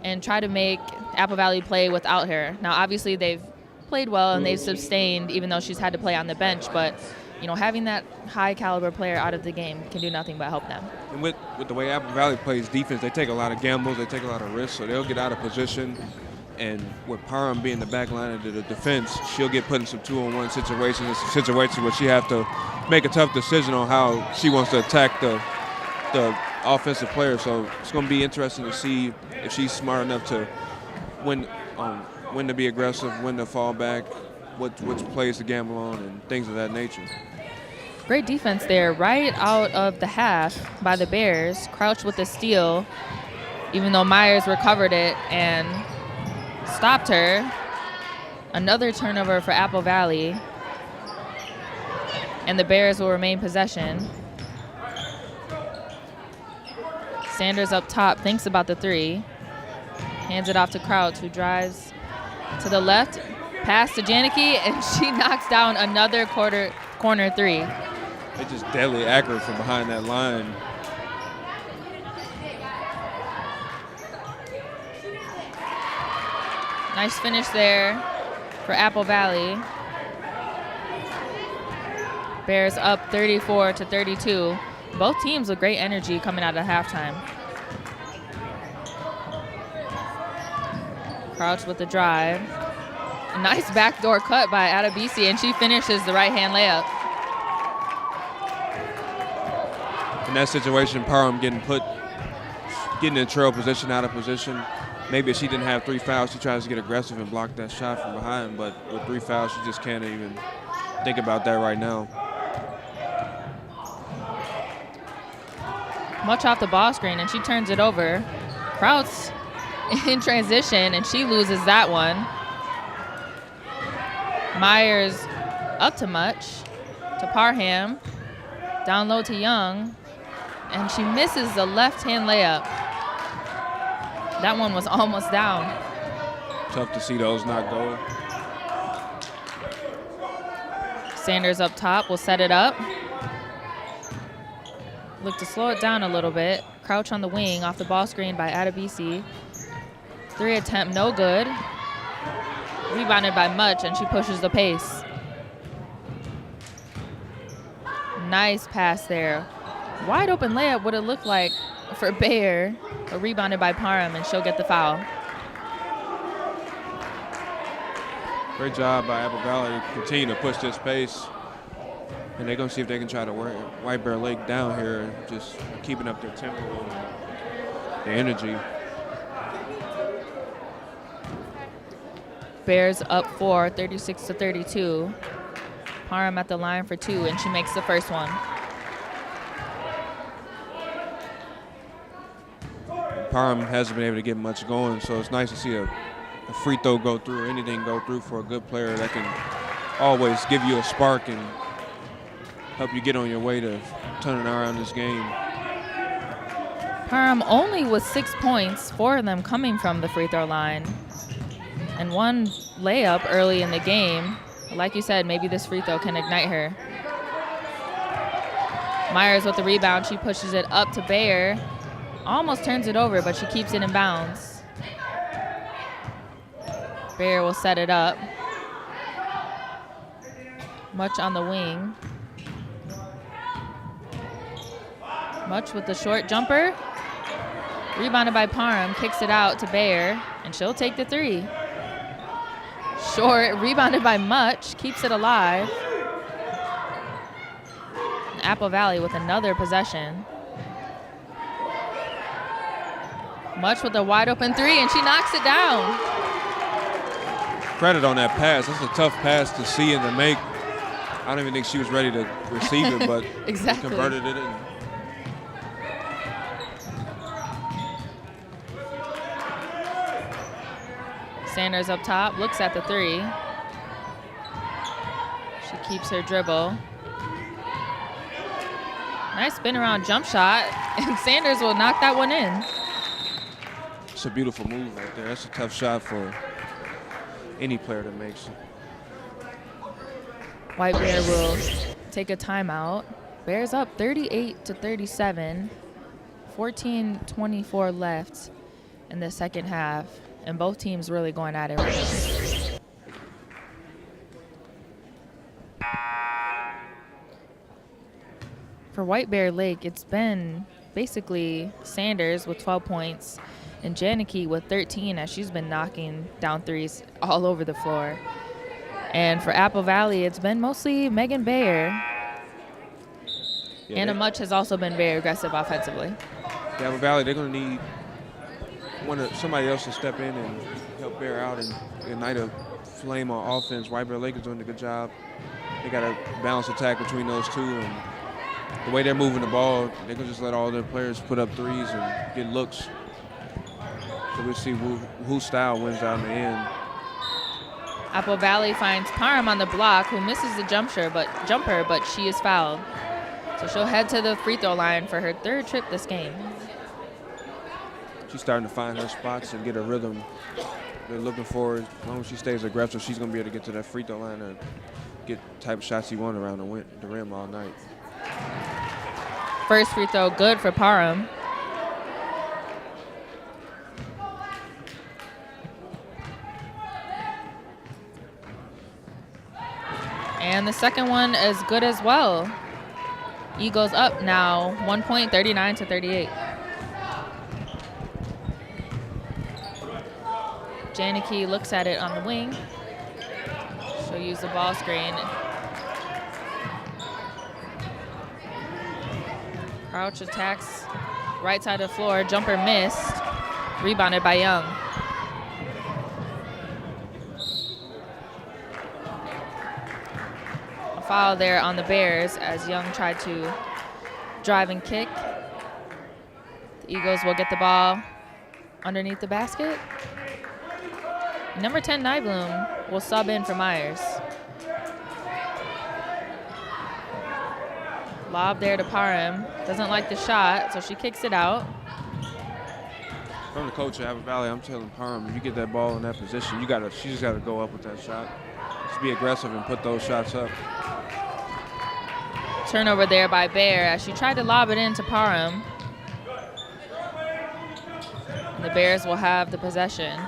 and try to make Apple Valley play without her. Now, obviously, they've played well and they've sustained, even though she's had to play on the bench, but you know, having that high caliber player out of the game can do nothing but help them. And with the way Apple Valley plays defense, they take a lot of gambles, they take a lot of risks, so they'll get out of position. And with Parham being the back line of the defense, she'll get put in some 2-on-1 situations where she have to make a tough decision on how she wants to attack the offensive player. So it's going to be interesting to see if she's smart enough to when to be aggressive, when to fall back, which plays to gamble on, and things of that nature. Great defense there right out of the half by the Bears. Crouch with the steal, even though Myers recovered it and stopped her. Another turnover for Apple Valley. And the Bears will remain possession. Sanders up top, thinks about the three. Hands it off to Crouch, who drives to the left. Pass to Janicki, and she knocks down another corner three. They're just deadly accurate from behind that line. Nice finish there for Apple Valley. Bears up 34-32. Both teams with great energy coming out of halftime. Crouch with the drive. A nice backdoor cut by Adebisi, and she finishes the right-hand layup. In that situation, Parham getting in trail position, out of position. Maybe if she didn't have 3 fouls, she tries to get aggressive and block that shot from behind. But with 3 fouls, she just can't even think about that right now. Much off the ball screen, and she turns it over. Crouch in transition, and she loses that one. Myers up to Much, to Parham, down low to Young, and she misses the left-hand layup. That one was almost down. Tough to see those not go. Sanders up top will set it up. Look to slow it down a little bit. Crouch on the wing off the ball screen by Adebisi. 3 attempt, no good. Rebounded by Much, and she pushes the pace. Nice pass there. Wide open layup would it look like for Bayer, but rebounded by Parham, and she'll get the foul. Great job by Apple Valley to continue to push this pace. And they're going to see if they can try to wear White Bear Lake down here, just keeping up their tempo and their energy. Bears up 4, 36-32. Parham at the line for 2, and she makes the first one. Parham hasn't been able to get much going, so it's nice to see a free throw go through or anything go through for a good player that can always give you a spark and help you get on your way to turning around this game. Parham only with 6 points, 4 of them coming from the free throw line, and 1 layup early in the game. Like you said, maybe this free throw can ignite her. Myers with the rebound. She pushes it up to Bayer. Almost turns it over, but she keeps it in bounds. Bayer will set it up. Much on the wing. Much with the short jumper. Rebounded by Parham, kicks it out to Bayer, and she'll take the 3. Short, rebounded by Much, keeps it alive. Apple Valley with another possession. Much with a wide open 3, and she knocks it down. Credit on that pass. That's a tough pass to see and to make. I don't even think she was ready to receive it, but Exactly. converted it. And Sanders up top, looks at the 3. She keeps her dribble. Nice spin around jump shot, and Sanders will knock that one in. it's a beautiful move right there. That's a tough shot for any player that makes it. White Bear will take a timeout. Bears up 38-37. 14:24 left in the second half, and both teams really going at it right now. For White Bear Lake, it's been basically Sanders with 12 points and Janicki with 13, as she's been knocking down threes all over the floor. And for Apple Valley, it's been mostly Megan Bayer. Anna Much has also been very aggressive offensively. Apple Valley, they're going to need somebody else to step in and help Bear out and ignite a flame on offense. White Bear Lake is doing a good job they got a balanced attack between those two, and the way they're moving the ball, they can just let all their players put up threes and get looks. So we'll see whose style wins out in the end. Apple Valley finds Parham on the block, who misses the jumper, but she is fouled. So she'll head to the free throw line for her 3rd trip this game. She's starting to find her spots and get her rhythm. They're looking for her. As long as she stays aggressive, she's going to be able to get to that free throw line and get the type of shots you want around the rim all night. First free throw good for Parham. And the second one is good as well. Eagles up now, 1 point, 39-38. Janicki looks at it on the wing. She'll use the ball screen. Crouch attacks right side of the floor. Jumper missed. Rebounded by Young. A foul there on the Bears as Young tried to drive and kick. The Eagles will get the ball underneath the basket. Number 10, Nybloom, will sub in for Myers. Lob there to Parham. Doesn't like the shot, so she kicks it out. From the coach at Apple Valley, I'm telling Parham, if you get that ball in that position, she just got to go up with that shot. Just be aggressive and put those shots up. Turnover there by Bear as she tried to lob it into Parham. And the Bears will have the possession.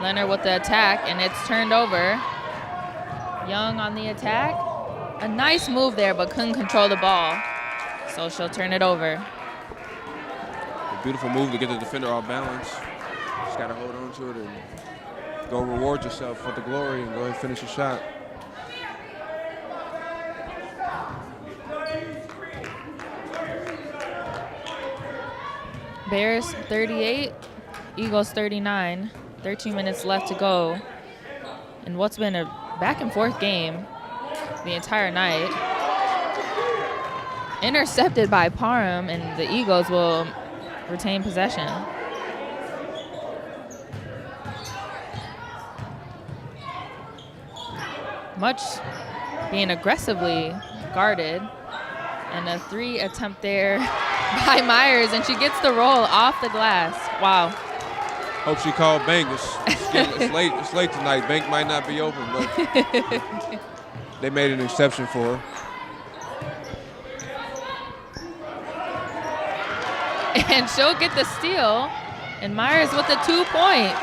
Leonard with the attack, and it's turned over. Young on the attack. A nice move there, but couldn't control the ball. So she'll turn it over. A beautiful move to get the defender off balance. Just got to hold on to it and go reward yourself with the glory and go ahead and finish the shot. Bears 38, Eagles 39. 13 minutes left to go in what's been a back and forth game the entire night. Intercepted by Parham, and the Eagles will retain possession. Much being aggressively guarded, and a 3 attempt there by Myers, and she gets the roll off the glass. Wow. Hope she called Bank. It's late. It's late tonight. Bank might not be open, but they made an exception for her. And she'll get the steal, and Myers with the 2 points.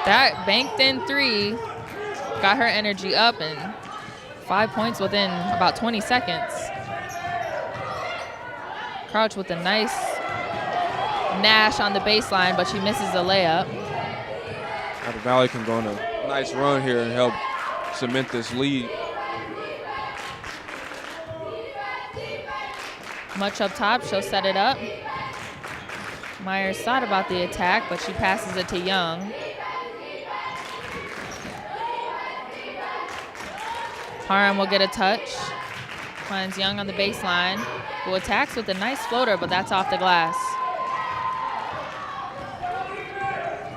That banked in 3 got her energy up, and 5 points within about 20 seconds. Crouch with a nice Nash on the baseline, but she misses the layup. Apple Valley can go on a nice run here and help cement this lead. Much up top, she'll set it up. Myers thought about the attack, but she passes it to Young. Parham will get a touch. Finds Young on the baseline, who attacks with a nice floater, but that's off the glass.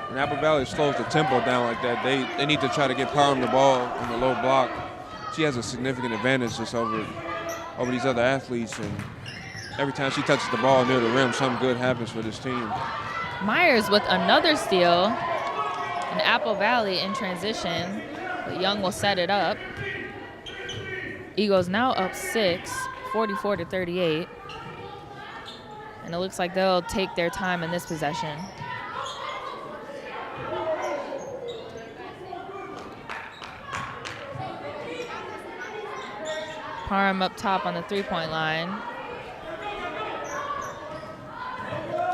When Apple Valley slows the tempo down like that, they need to try to get Parham the ball on the low block. She has a significant advantage just over these other athletes, and every time she touches the ball near the rim, something good happens for this team. Myers with another steal, and Apple Valley in transition, but Young will set it up. Eagles now up 6, 44-38. And it looks like they'll take their time in this possession. Parham up top on the 3-point line.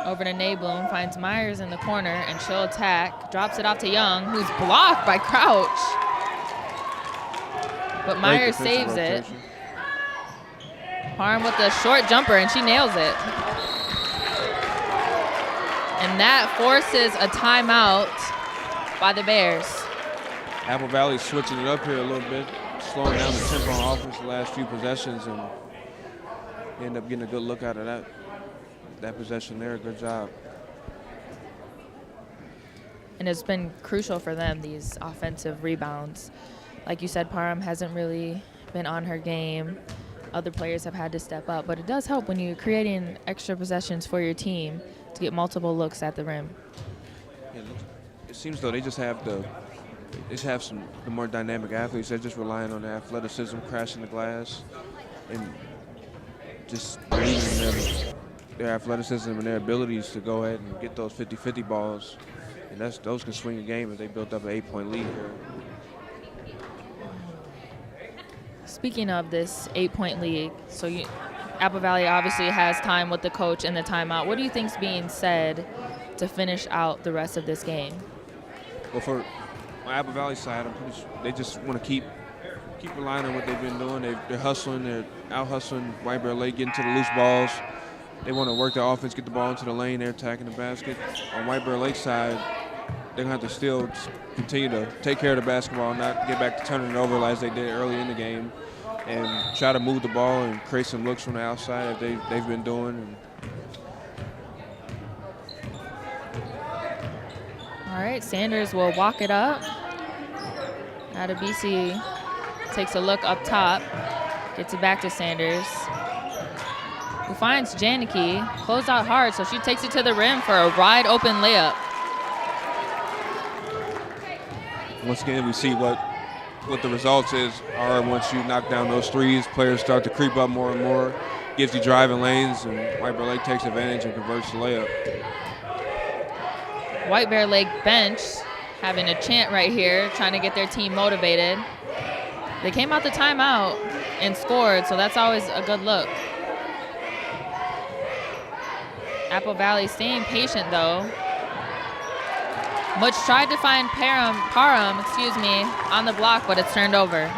Over to Nybloom, finds Myers in the corner, and she'll attack. Drops it off to Young, who's blocked by Crouch. But Myers saves it. Parham with a short jumper, and she nails it. And that forces a timeout by the Bears. Apple Valley switching it up here a little bit, slowing down the tempo on offense the last few possessions, and end up getting a good look out of that possession there. Good job. And it's been crucial for them, these offensive rebounds. Like you said, Parham hasn't really been on her game. Other players have had to step up, but it does help when you're creating extra possessions for your team to get multiple looks at the rim. Yeah, it seems though they just have the more dynamic athletes. They're just relying on their athleticism, crashing the glass, and just believing in their athleticism and their abilities to go ahead and get those 50-50 balls. And those can swing a game if they built up an 8-point lead here. Speaking of this 8-point lead, so Apple Valley obviously has time with the coach and the timeout. What do you think's being said to finish out the rest of this game? Well, for on Apple Valley side, I'm pretty sure they just want to keep relying on what they've been doing. They're hustling, they're out hustling White Bear Lake, getting to the loose balls. They want to work their offense, get the ball into the lane, they're attacking the basket. On White Bear Lake side, they're going to have to still continue to take care of the basketball, not get back to turning it over as they did early in the game, and try to move the ball and create some looks from the outside that they've been doing. All right, Sanders will walk it up. Adebisi takes a look up top, gets it back to Sanders, who finds Janicki, closed out hard, so she takes it to the rim for a wide open layup. Once again, we see what the results are once you knock down those threes. Players start to creep up more and more, gives you driving lanes, and White Bear Lake takes advantage and converts the layup. White Bear Lake bench having a chant right here, trying to get their team motivated. They came out the timeout and scored, so that's always a good look. Apple Valley staying patient though. Butch tried to find Parham, on the block, but it's turned over.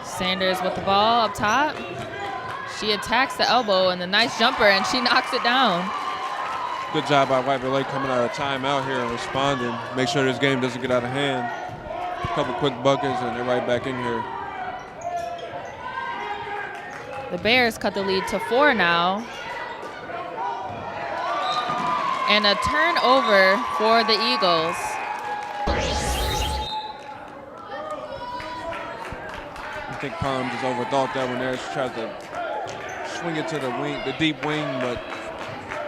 Sanders with the ball up top. She attacks the elbow and the nice jumper, and she knocks it down. Good job by White Bear Lake coming out of timeout here and responding. Make sure this game doesn't get out of hand. A couple quick buckets, and they're right back in here. The Bears cut the lead to 4 now. And a turnover for the Eagles. I think Parham just overthought that one there. She tried to swing it to the deep wing, but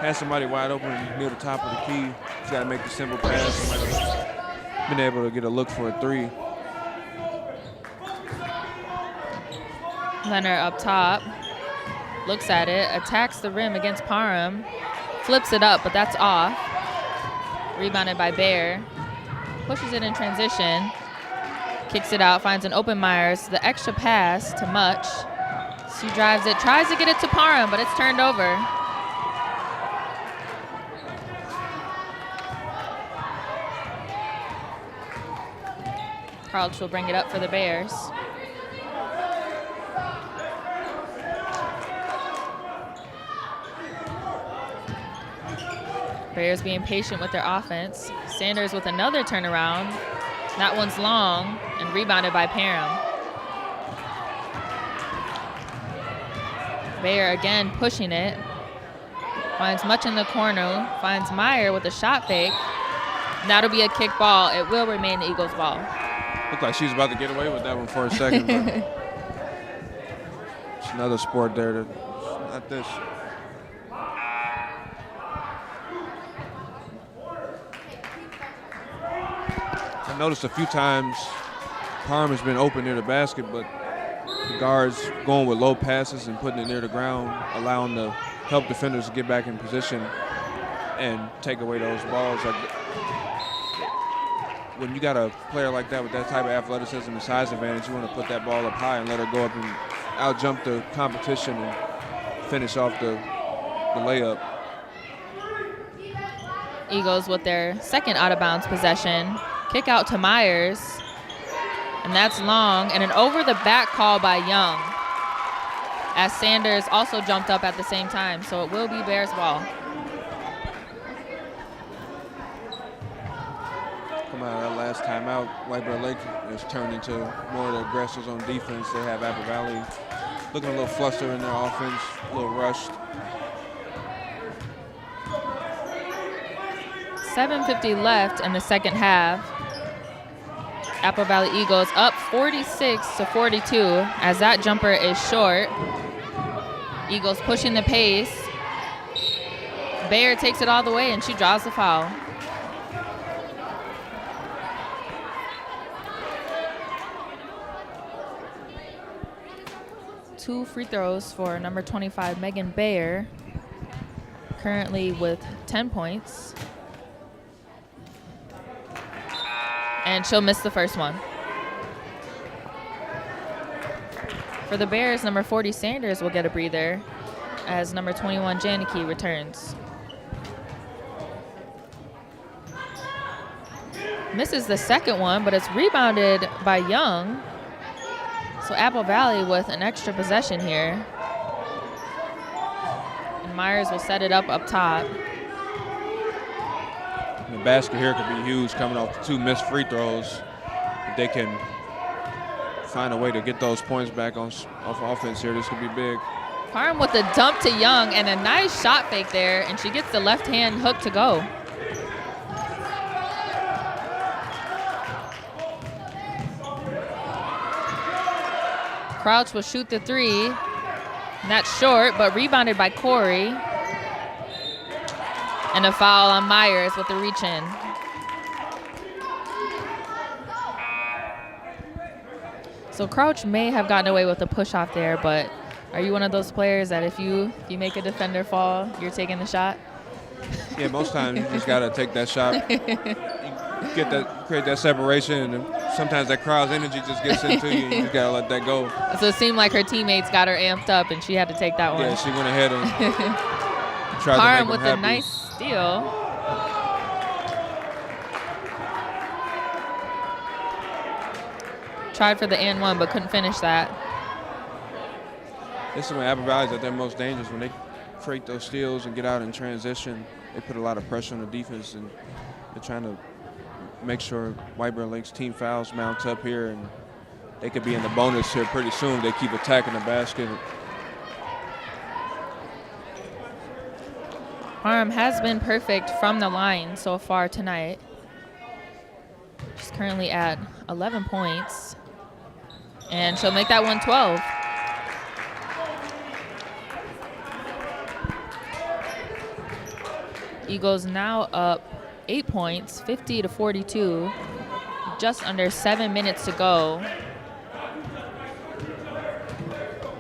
had somebody wide open near the top of the key. She's got to make the simple pass. Might have been able to get a look for a three. Leonard up top, looks at it, attacks the rim against Parham, flips it up, but that's off. Rebounded by Bear, pushes it in transition, kicks it out, finds an open Myers, the extra pass to Much. She drives it, tries to get it to Parham, but it's turned over. Crouch will bring it up for the Bears. Bears being patient with their offense. Sanders with another turnaround. That one's long and rebounded by Parham. Bear again pushing it. Finds Much in the corner. Finds Meyer with a shot fake. That'll be a kick ball. It will remain the Eagles' ball. Looked like she was about to get away with that one for a second. But it's another sport there. Not this. I noticed a few times Parham has been open near the basket, but the guards going with low passes and putting it near the ground, allowing the help defenders to get back in position and take away those balls. When you got a player like that with that type of athleticism and size advantage, you want to put that ball up high and let her go up and out-jump the competition and finish off the layup. Eagles with their second out-of-bounds possession. Kick out to Myers, and that's long, and an over-the-back call by Young. as Sanders also jumped up at the same time. So it will be Bears ball. Come out of that last timeout, White Bear Lake has turned into more of the aggressors on defense. They have Apple Valley looking a little flustered in their offense, a little rushed. 7:50 left in the second half. Apple Valley Eagles up 46-42 as that jumper is short. Eagles pushing the pace. Bayer takes it all the way and she draws the foul. Two free throws for number 25, Megan Bayer, currently with 10 points. And she'll miss the first one. For the Bears, number 40, Sanders will get a breather as number 21, Janicki, returns. Misses the second one, but it's rebounded by Young. So Apple Valley with an extra possession here. And Myers will set it up top. The basket here could be huge coming off the 2 missed free throws. If they can find a way to get those points back off offense here, this could be big. Parham with a dump to Young and a nice shot fake there, and she gets the left hand hook to go. Crouch will shoot the 3. And that's short, but rebounded by Corey. And a foul on Myers with the reach in. So Crouch may have gotten away with a push off there, but are you one of those players that if you make a defender fall, you're taking the shot? Yeah, most times you just gotta take that shot. Create that separation, and sometimes that crowd's energy just gets into you, and you just gotta let that go. So it seemed like her teammates got her amped up, and she had to take that one. Yeah, she went ahead and tried Parham to make with them a happy. nice steal. Tried for the and one, but couldn't finish that. This is when Apple Valley's at their most dangerous, when they create those steals and get out in transition. They put a lot of pressure on the defense, and they're trying to make sure White Bear Lake's team fouls mount up here, and they could be in the bonus here pretty soon. They keep attacking the basket. Parham has been perfect from the line so far tonight. She's currently at 11 points, and she'll make that one 12. Eagles now up 8 points, 50-42, just under 7 minutes to go.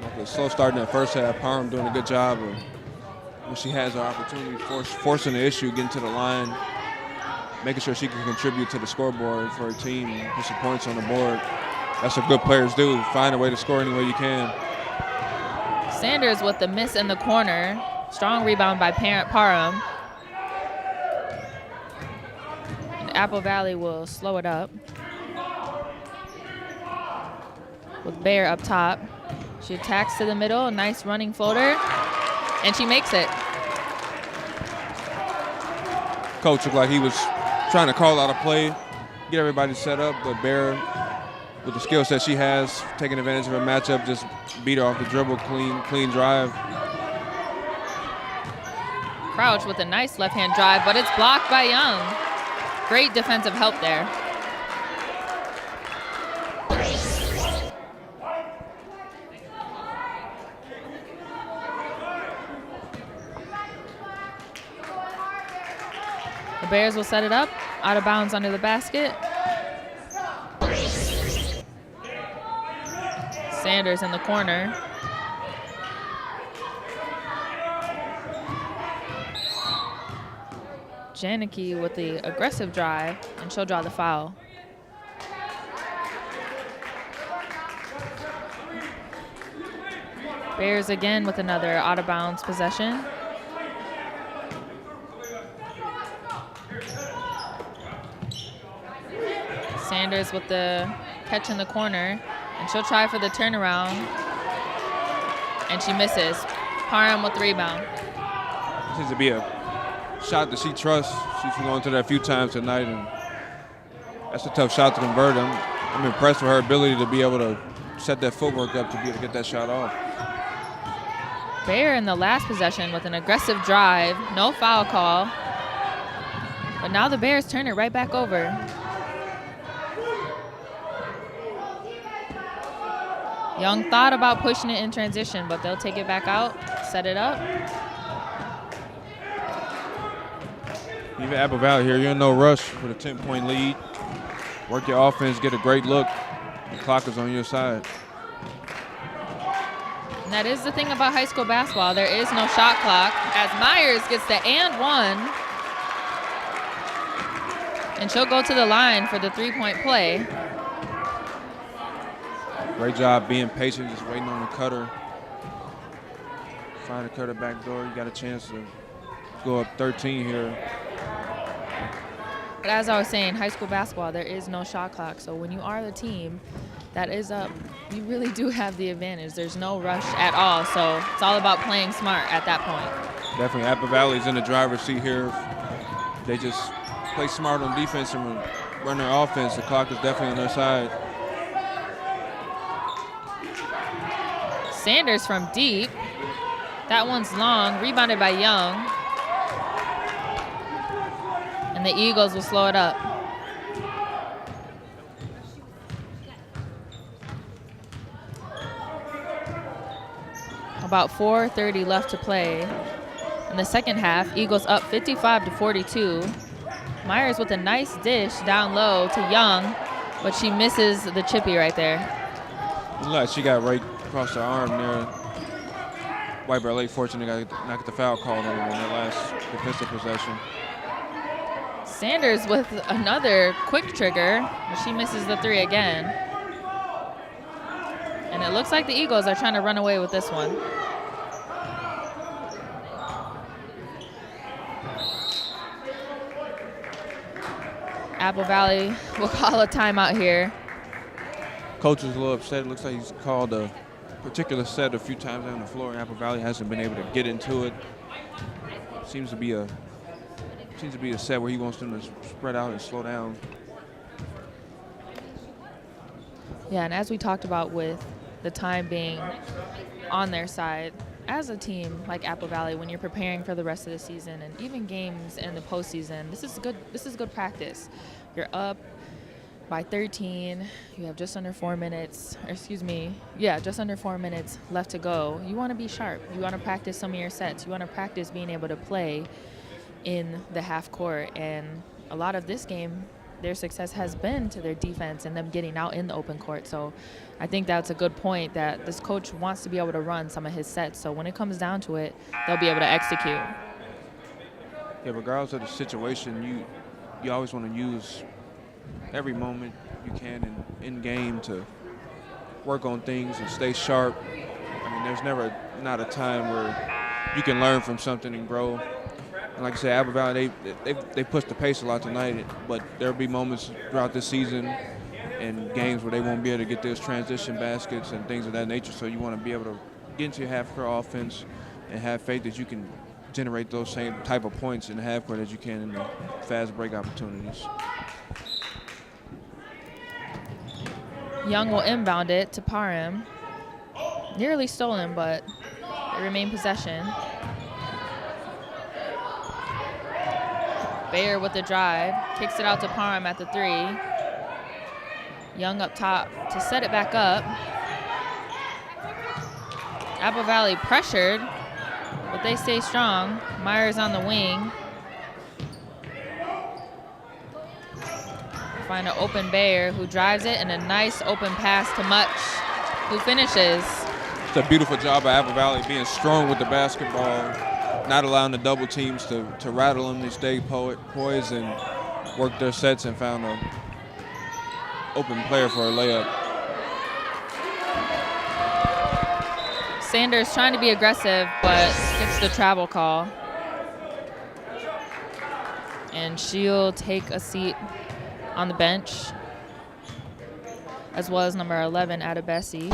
Like a slow start in that first half. Parham doing a good job of, when she has her opportunity, forcing the issue, getting to the line, making sure she can contribute to the scoreboard for her team, put some points on the board. That's what good players do, find a way to score any way you can. Sanders with the miss in the corner. Strong rebound by Parham. And Apple Valley will slow it up. With Bayer up top. She attacks to the middle, a nice running floater, and she makes it. Coach looked like he was trying to call out a play, get everybody set up, but Bayer, with the skill set she has, taking advantage of her matchup, just beat her off the dribble, clean drive. Crouch with a nice left-hand drive, but it's blocked by Young. Great defensive help there. The Bears will set it up, out of bounds under the basket. Sanders in the corner. Janicki with the aggressive drive, and she'll draw the foul. Bears again with another out of bounds possession. Sanders with the catch in the corner, and she'll try for the turnaround. and she misses. Parham with the rebound. Seems to be a shot that she trusts. She's going to that a few times tonight, and that's a tough shot to convert. I'm impressed with her ability to be able to set that footwork up to be able to get that shot off. Bayer in the last possession with an aggressive drive. No foul call. But now the Bears turn it right back over. Young thought about pushing it in transition, but they'll take it back out, set it up. Even Apple Valley here, you're in no rush with a 10-point lead. Work your offense, get a great look. The clock is on your side. And that is the thing about high school basketball. There is no shot clock as Myers gets the and one. And she'll go to the line for the three-point play. Great job being patient, just waiting on the cutter. Trying to cut her back door. You got a chance to go up 13 here. But as I was saying, high school basketball, there is no shot clock. So when you are the team that is up, you really do have the advantage. There's no rush at all. So it's all about playing smart at that point. Definitely Apple Valley's in the driver's seat here. They just play smart on defense and run their offense. The clock is definitely on their side. Sanders from deep. That one's long, rebounded by Young. And the Eagles will slow it up. About 4:30 left to play. In the second half, Eagles up 55-42. Myers with a nice dish down low to Young, but she misses the chippy right there. Look, she got right across the arm there. White Bear Lake fortunately got knocked the foul called on them in their last defensive possession. Sanders with another quick trigger, but she misses the three again. And it looks like the Eagles are trying to run away with this one. Apple Valley will call a timeout here. Coach is a little upset. It looks like he's called a particular set a few times on the floor. Apple Valley hasn't been able to get into it. Seems to be a set where he wants them to spread out and slow down. Yeah, and as we talked about with the time being on their side, as a team like Apple Valley, when you're preparing for the rest of the season and even games in the postseason, this is good practice. You're up by 13. You have just under 4 minutes, just under 4 minutes left to go. You want to be sharp. You want to practice some of your sets. You want to practice being able to play in the half court. And a lot of this game, their success has been to their defense and them getting out in the open court. So I think that's a good point that this coach wants to be able to run some of his sets. So when it comes down to it, they'll be able to execute. Yeah, regardless of the situation, you always want to use every moment you can in game to work on things and stay sharp. I mean, there's never not a time where you can learn from something and grow. And like I said, Apple Valley, they push the pace a lot tonight, but there'll be moments throughout this season and games where they won't be able to get those transition baskets and things of that nature. So you want to be able to get into your half-court offense and have faith that you can generate those same type of points in the half-court as you can in the fast break opportunities. Young will inbound it to Parham. Nearly stolen, but they remain possession. Bayer with the drive, kicks it out to Parham at the three. Young up top to set it back up. Apple Valley pressured, but they stay strong. Myers on the wing. Find an open Bayer who drives it, and a nice open pass to Much, who finishes. It's a beautiful job by Apple Valley being strong with the basketball, not allowing the double teams to rattle them. They stay poised and work their sets and found an open player for a layup. Sanders trying to be aggressive, but gets the travel call. And she'll take a seat on the bench, as well as number 11, Adebisi.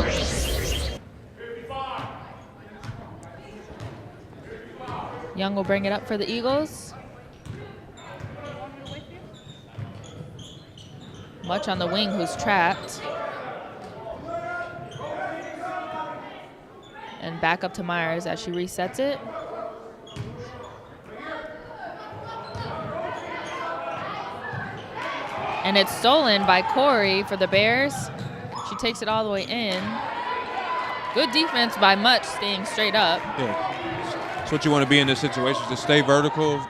Young will bring it up for the Eagles. Much on the wing, who's trapped. And back up to Myers as she resets it. And it's stolen by Corey for the Bears. She takes it all the way in. Good defense by Much, staying straight up. Yeah, that's what you want to be in this situation, to stay vertical.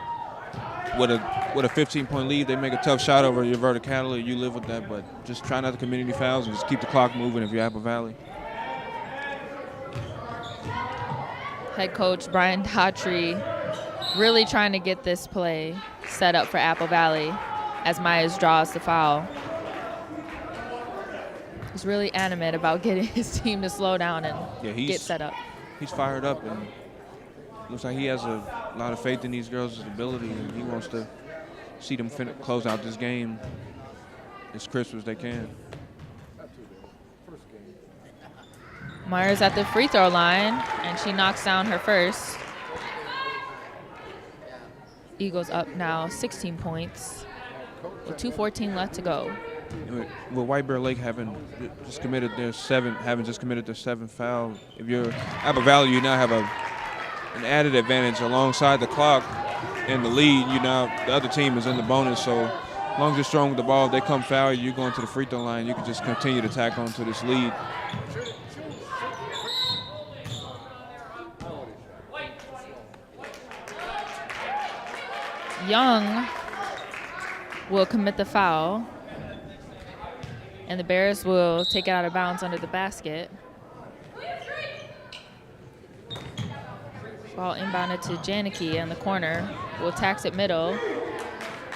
With a 15-point lead, they make a tough shot over your verticality. You live with that, but just try not to commit any fouls and just keep the clock moving if you're Apple Valley. Head coach Brian Daughtry really trying to get this play set up for Apple Valley as Myers draws the foul. He's really animate about getting his team to slow down and get set up. He's fired up, and looks like he has a lot of faith in these girls' ability, and he wants to see them close out this game as crisp as they can. Myers at the free throw line, and she knocks down her first. Eagles up now 16 points with 2:14 left to go. With White Bear Lake having just committed their seventh foul, if you're Apple Valley, you now have an added advantage alongside the clock and the lead. The other team is in the bonus, so as long as you're strong with the ball, if they come foul you, going to the free throw line, you can just continue to tack on to this lead. Young will commit the foul, and the Bears will take it out of bounds under the basket. Ball inbounded to Janicki in the corner. Will tax it middle.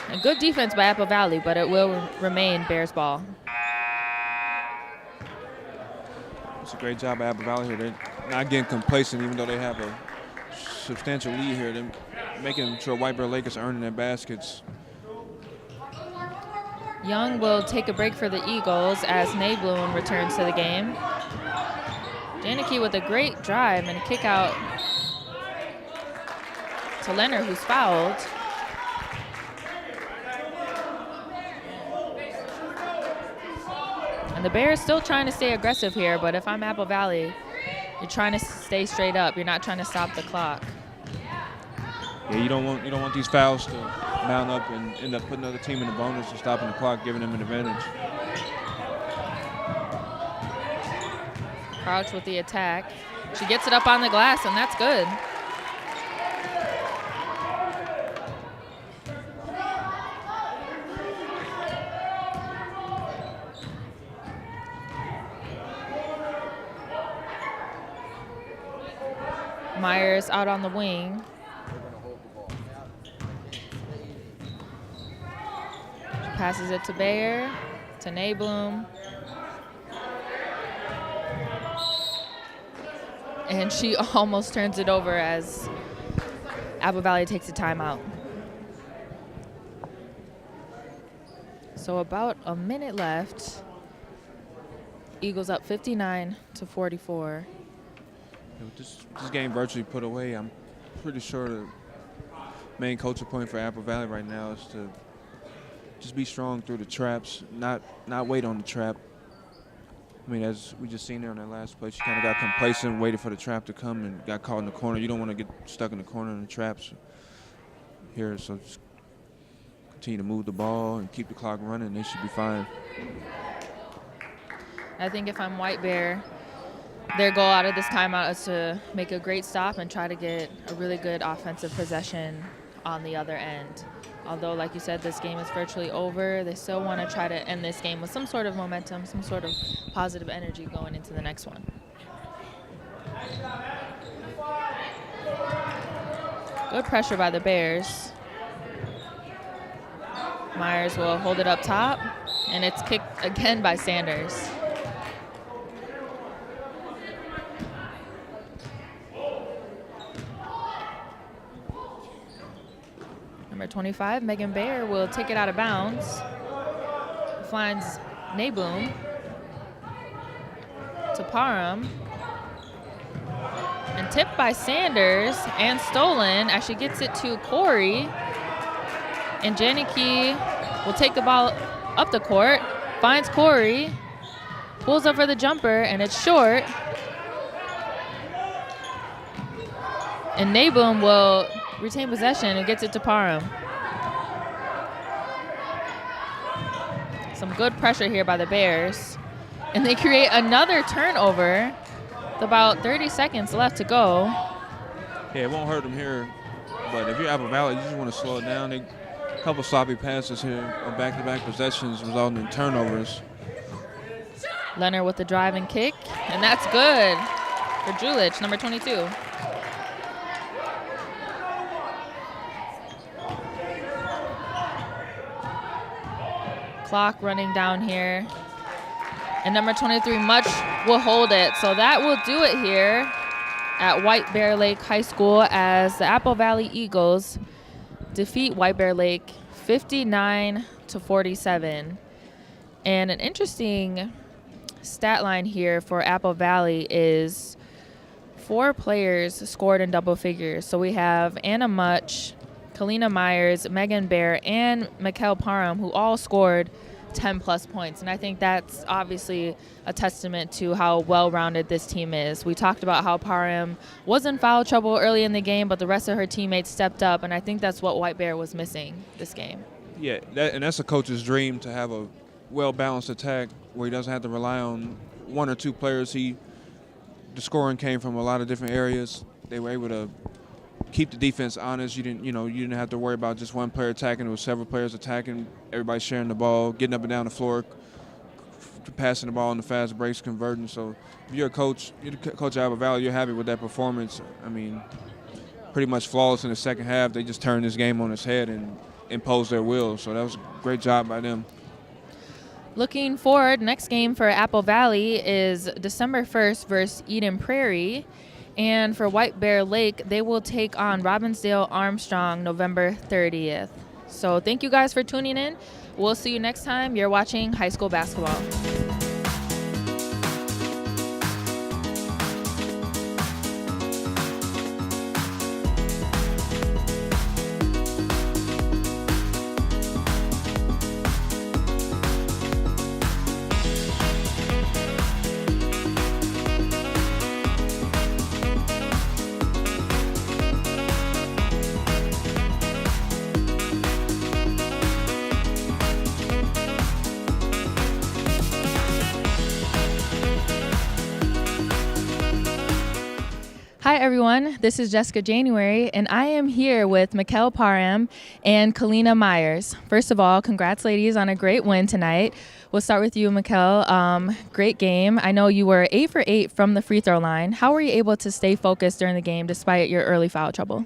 And good defense by Apple Valley, but it will remain Bears ball. It's a great job by Apple Valley here. They're not getting complacent, even though they have a substantial lead here. They're making sure White Bear Lake is earning their baskets. Young will take a break for the Eagles as Naybloom returns to the game. Janicki with a great drive and a kick out to Leonard, who's fouled. And the Bears still trying to stay aggressive here, but if I'm Apple Valley, you're trying to stay straight up. You're not trying to stop the clock. Yeah, you don't want these fouls to mount up and end up putting the other team in the bonus and stopping the clock, giving them an advantage. Crouch with the attack. She gets it up on the glass, and that's good. Myers out on the wing. She passes it to Bayer, to Naybloom. And she almost turns it over as Apple Valley takes a timeout. So about a minute left. Eagles up 59-44. With this game virtually put away, I'm pretty sure the main coaching point for Apple Valley right now is to just be strong through the traps, not wait on the trap. I mean, as we just seen there on that last play, she kind of got complacent, waited for the trap to come and got caught in the corner. You don't want to get stuck in the corner in the traps here, so just continue to move the ball and keep the clock running. They should be fine. I think if I'm White Bear, their goal out of this timeout is to make a great stop and try to get a really good offensive possession on the other end. Although, like you said, this game is virtually over, they still want to try to end this game with some sort of momentum, some sort of positive energy going into the next one. Good pressure by the Bears. Myers will hold it up top, and it's kicked again by Sanders. Number 25, Megan Bayer, will take it out of bounds. Finds Naybloom to Parham. And tipped by Sanders and stolen as she gets it to Corey. And Janicki will take the ball up the court, finds Corey, pulls up for the jumper, and it's short. And Nabum will retain possession and gets it to Parham. Some good pressure here by the Bears. And they create another turnover with about 30 seconds left to go. Yeah, it won't hurt them here. But if you're Apple Valley, you just want to slow it down. A couple sloppy passes here on back-to-back possessions resulting in turnovers. Leonard with the drive and kick. And that's good for Julich, number 22. Clock running down here. And number 23, Much, will hold it. So that will do it here at White Bear Lake High School as the Apple Valley Eagles defeat White Bear Lake 59-47. And an interesting stat line here for Apple Valley is 4 players scored in double figures. So we have Anna Much, Kalina Myers, Megan Bear, and Mikkel Parham, who all scored 10-plus points. And I think that's obviously a testament to how well-rounded this team is. We talked about how Parham was in foul trouble early in the game, but the rest of her teammates stepped up, and I think that's what White Bear was missing this game. Yeah, and that's a coach's dream, to have a well-balanced attack where he doesn't have to rely on 1 or 2 players. The scoring came from a lot of different areas. They were able to keep the defense honest. You didn't have to worry about just one player attacking. It was several players attacking. Everybody sharing the ball, getting up and down the floor, passing the ball in the fast breaks, converting. So if you're coach at Apple Valley, you're happy with that performance. I mean, pretty much flawless in the second half. They just turned this game on its head and imposed their will. So that was a great job by them. Looking forward, next game for Apple Valley is December 1st versus Eden Prairie. And for White Bear Lake, they will take on Robbinsdale Armstrong November 30th. So thank you guys for tuning in. We'll see you next time. You're watching high school basketball. Hi, everyone. This is Jessica January, and I am here with Mikkel Parham and Kalina Myers. First of all, congrats, ladies, on a great win tonight. We'll start with you, Mikkel. Great game. I know you were 8 for 8 from the free throw line. How were you able to stay focused during the game despite your early foul trouble?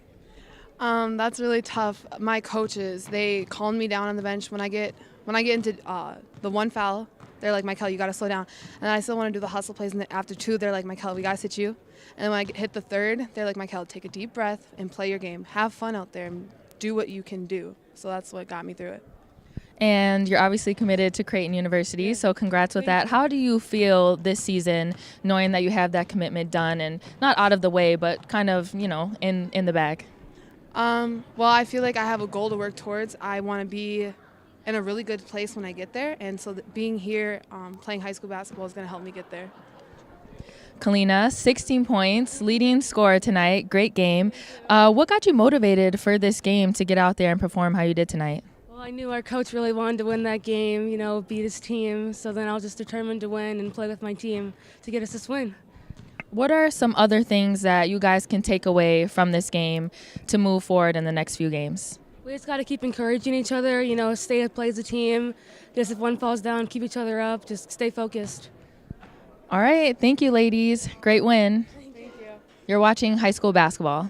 That's really tough. My coaches, they calmed me down on the bench when I get into the one foul. They're like, Mikkel, you got to slow down. And I still want to do the hustle plays. And then after 2, they're like, Mikkel, we got to sit you. And when I hit the 3rd, they're like, Mikkel, take a deep breath and play your game. Have fun out there and do what you can do. So that's what got me through it. And you're obviously committed to Creighton University, so congrats with that. How do you feel this season knowing that you have that commitment done and not out of the way, but kind of, in the bag? Well, I feel like I have a goal to work towards. I want to be in a really good place when I get there, and so being here playing high school basketball is going to help me get there. Kalina, 16 points, leading scorer tonight. Great game. What got you motivated for this game to get out there and perform how you did tonight? Well, I knew our coach really wanted to win that game, beat his team. So then I was just determined to win and play with my team to get us this win. What are some other things that you guys can take away from this game to move forward in the next few games? We just got to keep encouraging each other, stay play as a team. Just if one falls down, keep each other up. Just stay focused. All right. Thank you, ladies. Great win. Thank you. You're watching high school basketball.